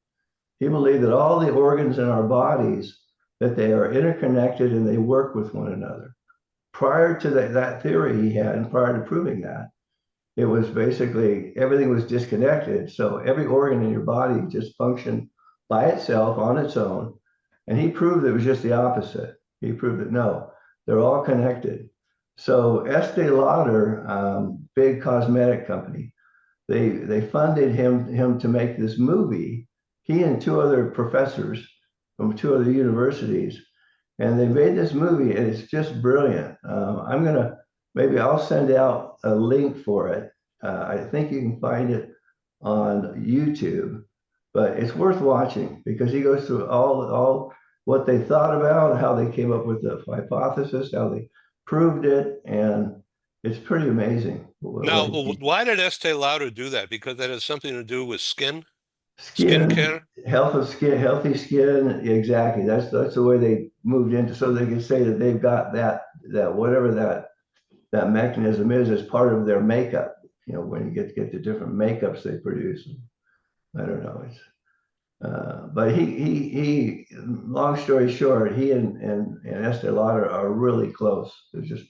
he believed that all the organs in our bodies, that they are interconnected and they work with one another. Prior to that theory he had, and prior to proving that, it was basically everything was disconnected. So every organ in your body just functioned by itself on its own. And he proved it was just the opposite. He proved that no, they're all connected. So Estee Lauder, big cosmetic company, they funded him to make this movie. He and two other professors from two other universities, and they made this movie, and it's just brilliant. Maybe I'll send out a link for it. I think you can find it on YouTube, but it's worth watching because he goes through all what they thought about, how they came up with the hypothesis, how they proved it, and it's pretty amazing. Now, why did Estee Lauder do that? Because that has something to do with Skin, skincare? healthy skin. Exactly. That's the way they moved into, so they can say that they've got that whatever that mechanism is as part of their makeup. You know, when you get the different makeups they produce. I don't know. But he. Long story short, he and Estee Lauder are really close. They're just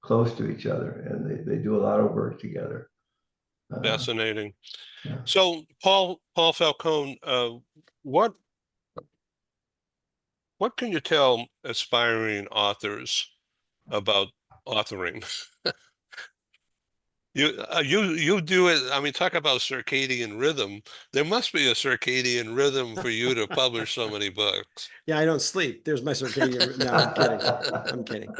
close to each other, and they do a lot of work together. Fascinating. Yeah. So, Paul Falcone, what can you tell aspiring authors about authoring? You do it. I mean, talk about circadian rhythm. There must be a circadian rhythm for you to publish so many books. Yeah, I don't sleep. There's my circadian. No, I'm kidding. I'm kidding.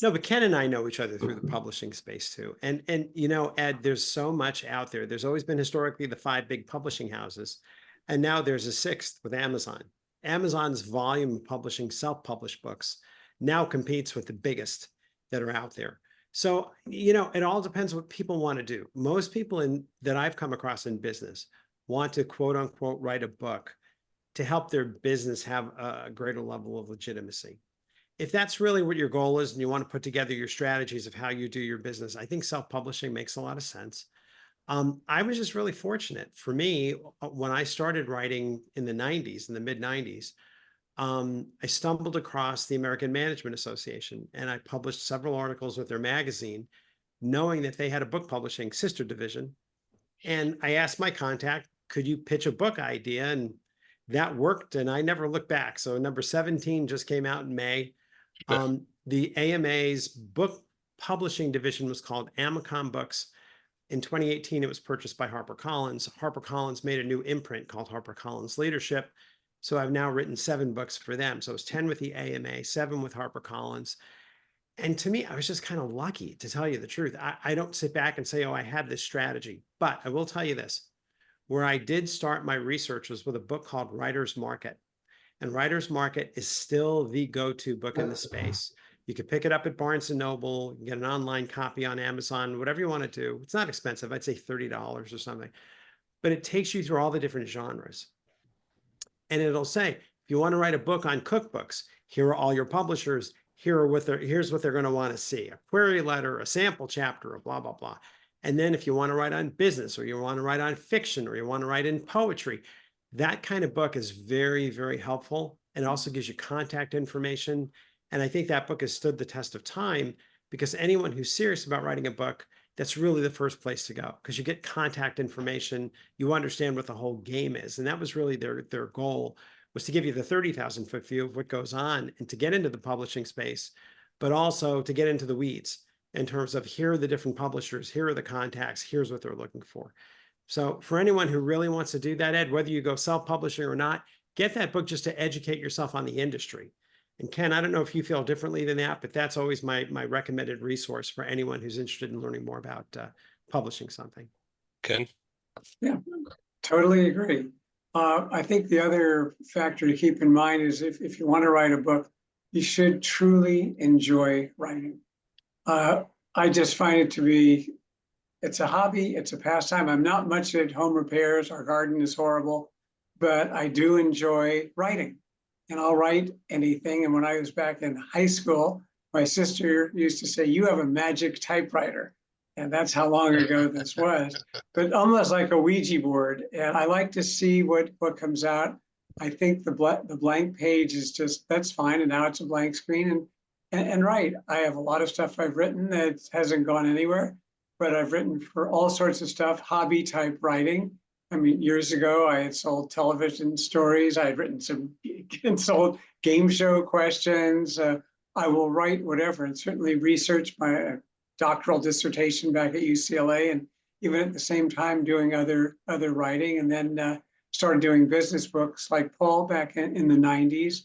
No, but Ken and I know each other through the publishing space too. And you know, Ed, there's so much out there. There's always been historically the 5 big publishing houses, and now there's a 6th with Amazon. Amazon's volume of publishing self-published books now competes with the biggest that are out there. So, you know, it all depends what people want to do. Most people that I've come across in business want to quote unquote write a book to help their business have a greater level of legitimacy. If that's really what your goal is and you want to put together your strategies of how you do your business, I think self-publishing makes a lot of sense. I was just really fortunate. For me, when I started writing in the 90s, in the mid 90s, I stumbled across the American Management Association and I published several articles with their magazine, knowing that they had a book publishing sister division. And I asked my contact, could you pitch a book idea? And that worked. And I never looked back. So number 17 just came out in May. The AMA's book publishing division was called Amacom Books. In 2018, it was purchased by HarperCollins. HarperCollins made a new imprint called HarperCollins Leadership. So I've now written 7 books for them. So it was 10 with the AMA, 7 with HarperCollins. And to me, I was just kind of lucky, to tell you the truth. I don't sit back and say, oh, I have this strategy. But I will tell you this. Where I did start my research was with a book called Writer's Market. And Writer's Market is still the go-to book in the space. You could pick it up at Barnes & Noble, you get an online copy on Amazon, whatever you want to do. It's not expensive. I'd say $30 or something. But it takes you through all the different genres. And it'll say, if you want to write a book on cookbooks, here are all your publishers. Here's what they're going to want to see: a query letter, a sample chapter, a blah, blah, blah. And then if you want to write on business, or you want to write on fiction, or you want to write in poetry, that kind of book is very, very helpful. And also gives you contact information. And I think that book has stood the test of time, because anyone who's serious about writing a book, that's really the first place to go, because you get contact information, you understand what the whole game is. And that was really their goal, was to give you the 30,000 foot view of what goes on and to get into the publishing space, but also to get into the weeds in terms of, here are the different publishers, here are the contacts, here's what they're looking for. So for anyone who really wants to do that, Ed, whether you go self-publishing or not, get that book just to educate yourself on the industry. And Ken, I don't know if you feel differently than that, but that's always my recommended resource for anyone who's interested in learning more about publishing something. Ken? Yeah, totally agree. I think the other factor to keep in mind is if you want to write a book, you should truly enjoy writing. I just find it to be, it's a hobby, it's a pastime. I'm not much at home repairs. Our garden is horrible, but I do enjoy writing. And I'll write anything. And when I was back in high school, my sister used to say, you have a magic typewriter. And that's how long ago this was, but almost like a Ouija board. And I like to see what comes out. I think the blank page is just, that's fine. And now it's a blank screen. And right, I have a lot of stuff I've written that hasn't gone anywhere, but I've written for all sorts of stuff, hobby type writing. I mean, years ago, I had sold television stories. I had written some and sold game show questions. I will write whatever, and certainly research my doctoral dissertation back at UCLA, and even at the same time doing other writing, and then started doing business books like Paul back in the 90s.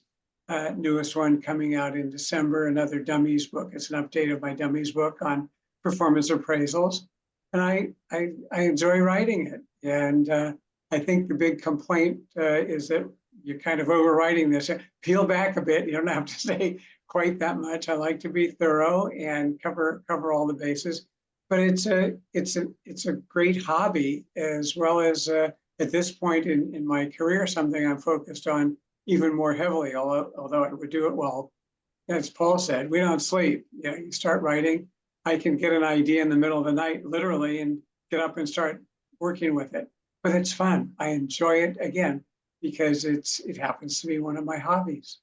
Newest one coming out in December, another Dummies book. It's an update of my Dummies book on performance appraisals. And I enjoy writing it. And I think the big complaint is that you're kind of overwriting this. Peel back a bit. You don't have to say quite that much. I like to be thorough and cover all the bases. But it's a great hobby, as well as at this point in my career, something I'm focused on even more heavily, although I would do it well. As Paul said, we don't sleep. You know, you start writing. I can get an idea in the middle of the night, literally, and get up and start working with it. But it's fun. I enjoy it, again, because it happens to be one of my hobbies.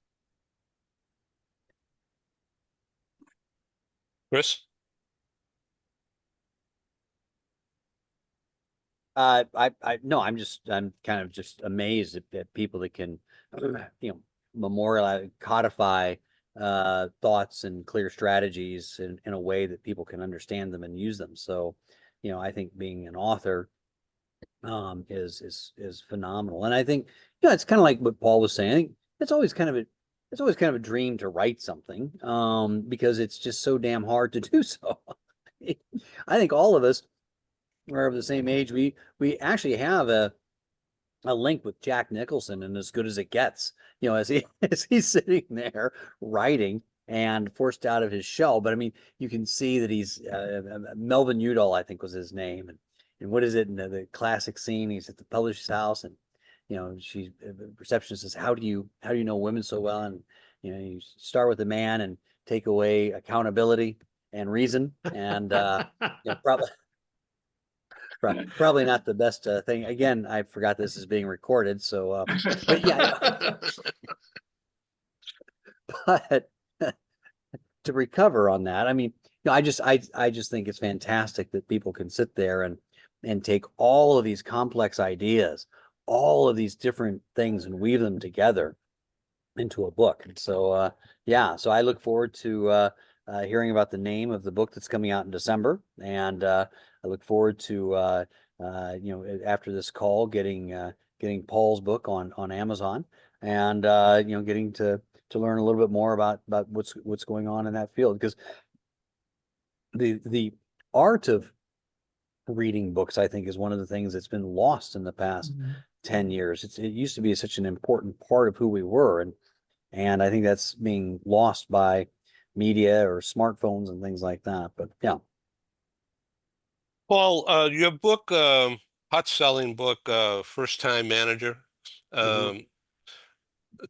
Chris? No, I'm kind of just amazed at people that can, memorialize, codify thoughts and clear strategies in a way that people can understand them and use them. So, I think being an author is phenomenal. And I think, it's kind of like what Paul was saying. I think it's always kind of a dream to write something, because it's just so damn hard to do so. I think all of us are of the same age. We actually have a link with Jack Nicholson and As Good as It Gets, as he's sitting there writing, and forced out of his shell. But I mean, you can see that he's Melvin Udall, I think was his name, and what is it in the classic scene? He's at the publisher's house, and she the receptionist says, how do you know women so well? And you start with a man and take away accountability and reason, and probably not the best thing. Again, I forgot this is being recorded, so but yeah, but to recover on that, I mean, I just think it's fantastic that people can sit there and take all of these complex ideas, all of these different things, and weave them together into a book. And so yeah, so I look forward to hearing about the name of the book that's coming out in December, and I look forward to after this call getting Paul's book on Amazon, and getting to learn a little bit more about what's going on in that field, because the art of reading books, I think, is one of the things that's been lost in the past 10 years. It used to be such an important part of who we were, and I think that's being lost by media or smartphones and things like that. But yeah. Paul, your book, hot selling book, First Time Manager.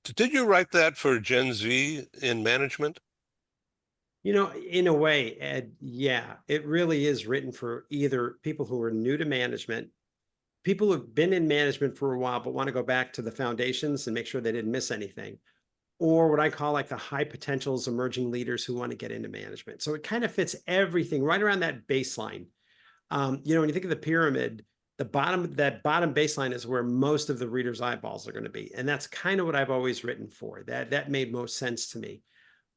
Did you write that for Gen Z in management? In a way, Ed, yeah, it really is written for either people who are new to management, people who've been in management for a while but want to go back to the foundations and make sure they didn't miss anything, or what I call like the high potentials emerging leaders who want to get into management. So it kind of fits everything right around that baseline. When you think of the pyramid, that bottom baseline is where most of the reader's eyeballs are going to be. And that's kind of what I've always written for. That made most sense to me.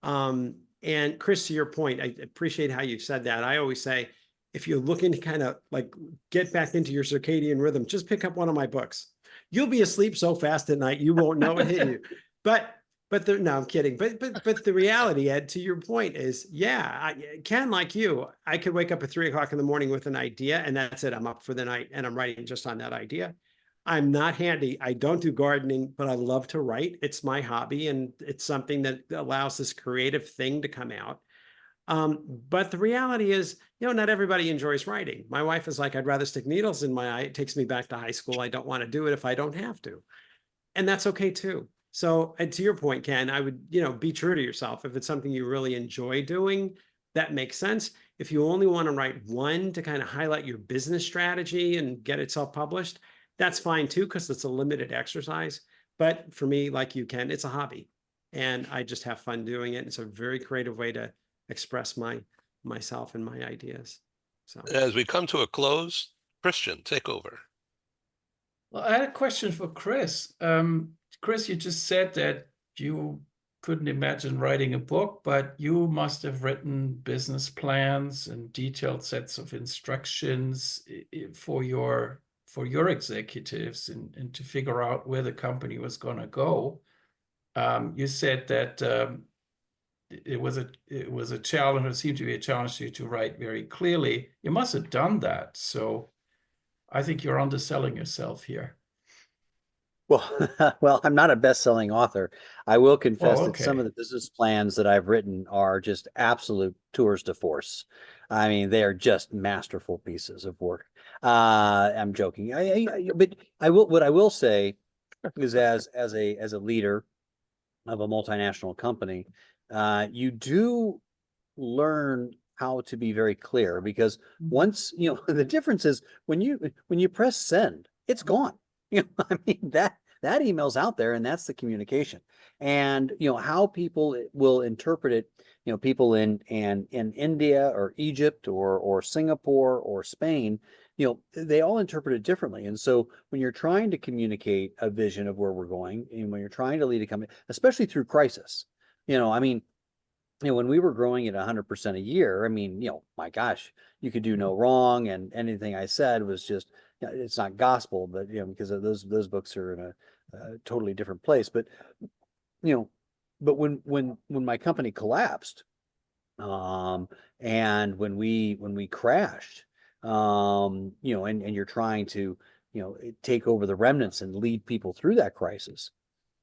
And Chris, to your point, I appreciate how you said that. I always say, if you're looking to kind of like get back into your circadian rhythm, just pick up one of my books. You'll be asleep so fast at night, you won't know it hit you. No, I'm kidding. But the reality, Ed, to your point is, yeah, Ken, like you, I could wake up at 3 o'clock in the morning with an idea, and that's it. I'm up for the night, and I'm writing just on that idea. I'm not handy. I don't do gardening, but I love to write. It's my hobby, and it's something that allows this creative thing to come out. But the reality is, not everybody enjoys writing. My wife is like, I'd rather stick needles in my eye. It takes me back to high school. I don't want to do it if I don't have to. And that's okay too. So, and to your point, Ken, I would, be true to yourself. If it's something you really enjoy doing, that makes sense. If you only want to write one to kind of highlight your business strategy and get it self-published, that's fine too, because it's a limited exercise. But for me, like you, Ken, it's a hobby, and I just have fun doing it. It's a very creative way to express myself and my ideas. So As we come to a close, Christian, take over. Well, I had a question for Chris. Chris, you just said that you couldn't imagine writing a book, but you must have written business plans and detailed sets of instructions for your executives and to figure out where the company was going to go. You said that it was a challenge. It seemed to be a challenge to you to write very clearly. You must have done that. So I think you're underselling yourself here. Well, I'm not a best-selling author. I will confess Oh, that some of okay. the business plans that I've written are just absolute tours de force. I mean, they are just masterful pieces of work. I'm joking. But I will. What I will say is, as a leader of a multinational company, you do learn how to be very clear, because once the difference is when you press send, it's gone. I mean, that email's out there, and that's the communication. And how people will interpret it, people in India or Egypt or Singapore or Spain, they all interpret it differently. And so when you're trying to communicate a vision of where we're going, and when you're trying to lead a company, especially through crisis, I mean, when we were growing at 100% a year, I mean, my gosh, you could do no wrong, and anything I said was just, it's not gospel, but because of those books are in a totally different place. But but when my company collapsed, and when we crashed, and you're trying to take over the remnants and lead people through that crisis,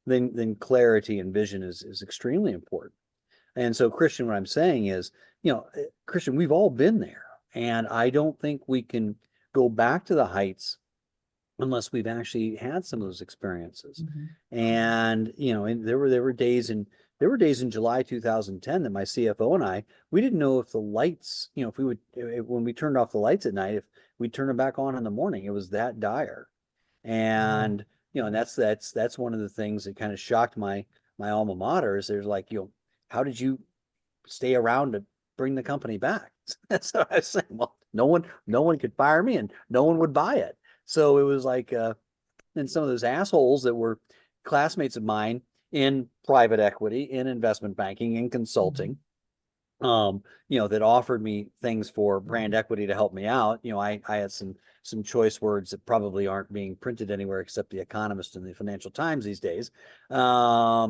then clarity and vision is extremely important. And so, Christian, what I'm saying is, Christian, we've all been there. And I don't think we can go back to the heights unless we've actually had some of those experiences. And, and there were days in July 2010 that my CFO and we didn't know if the lights, if we would, when we turned off the lights at night, if we'd turn them back on in the morning. It was that dire. And, and that's one of the things that kind of shocked my alma mater is there's like, how did you stay around to bring the company back? That's what I was saying. Well, no one could fire me and no one would buy it. So it was like, and some of those assholes that were classmates of mine in private equity, in investment banking, in consulting, that offered me things for brand equity to help me out. I had some choice words that probably aren't being printed anywhere except The Economist and the Financial Times these days. So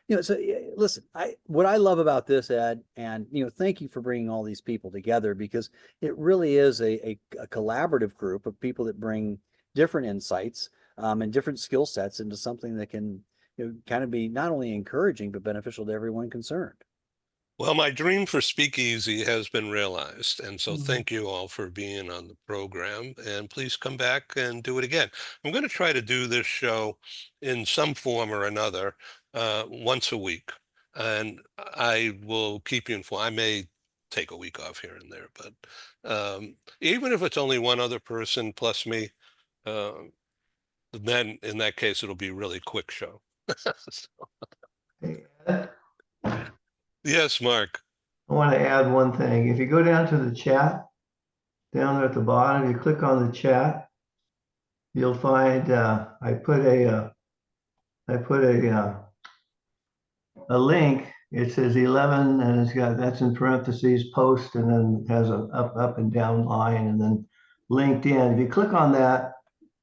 listen, what I love about this, Ed, and thank you for bringing all these people together, because it really is a collaborative group of people that bring different insights and different skill sets into something that can kind of be not only encouraging but beneficial to everyone concerned. Well, my dream for Speakeasy has been realized. And so thank you all for being on the program. And please come back and do it again. I'm going to try to do this show in some form or another once a week. And I will keep you informed. I may take a week off here and there, but even if it's only one other person plus me, then in that case, it'll be a really quick show. Hey, Ed, Yes, Mark. I want to add one thing. If you go down to the chat, down there at the bottom, you click on the chat, you'll find I put a link. It says 11, and that's in parentheses post, and then it has a up and down line, and then LinkedIn. If you click on that,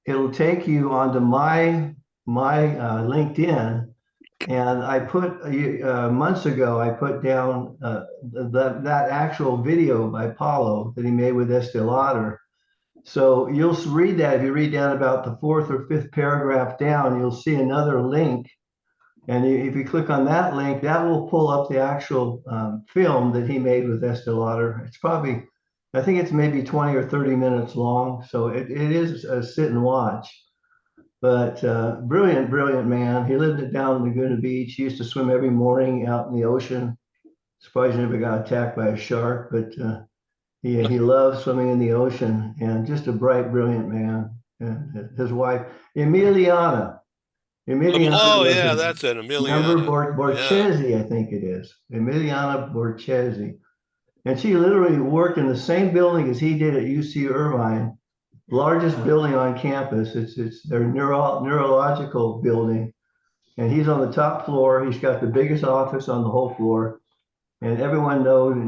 it'll take you onto my LinkedIn. And I put months ago, I put down that actual video by Paulo that he made with Estee Lauder. So you'll read that. If you read down about the fourth or fifth paragraph down, you'll see another link. And if you click on that link, that will pull up the actual film that he made with Estee Lauder. It's probably, I think it's maybe 20 or 30 minutes long. So it is a sit and watch. But brilliant man. He lived down in Laguna Beach. He used to swim every morning out in the ocean. Surprised he never got attacked by a shark, but he loved swimming in the ocean, and just a bright, brilliant man. And his wife, Emiliana. Emiliana Oh, was yeah, a that's it, number Emiliana. Yeah. Borchesi, I think it is. Emiliana Borchesi. And she literally worked in the same building as he did at UC Irvine. Largest building on campus. It's their neurological building, and he's on the top floor. He's got the biggest office on the whole floor, and everyone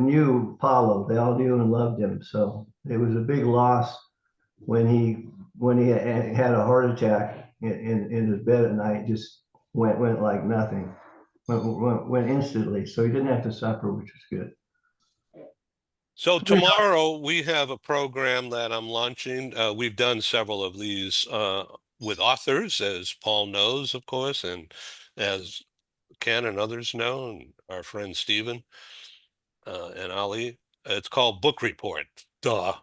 knew Paulo. They all knew and loved him. So it was a big loss when he had a heart attack in his bed at night. Just went like nothing. Went instantly. So he didn't have to suffer, which was good. So tomorrow we have a program that I'm launching. We've done several of these with authors, as Paul knows, of course, and as Ken and others know, and our friend Stephen and Ali. It's called Book Report. Duh.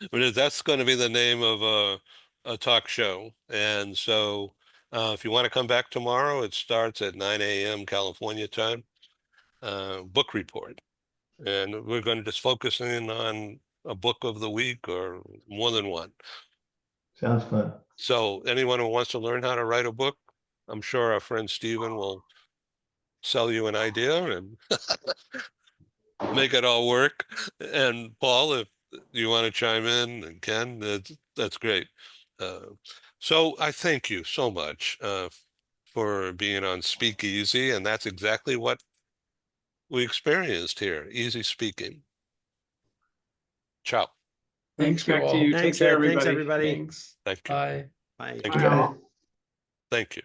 But that's going to be the name of a talk show. And so if you want to come back tomorrow, it starts at 9 a.m. California time. Book Report. And we're going to just focus in on a book of the week or more than one. Sounds fun. So anyone who wants to learn how to write a book, I'm sure our friend Stephen will sell you an idea and make it all work. And Paul, if you want to chime in, and Ken, that's great. So I thank you so much for being on Speakeasy, and that's exactly what we experienced here. Easy speaking. Ciao. Thanks, Thank you back to all. you. Take Thanks, care, Ed. Thanks, everybody. everybody. Thanks. Thank you. Bye. Bye. Thank Bye you. all. Thank you.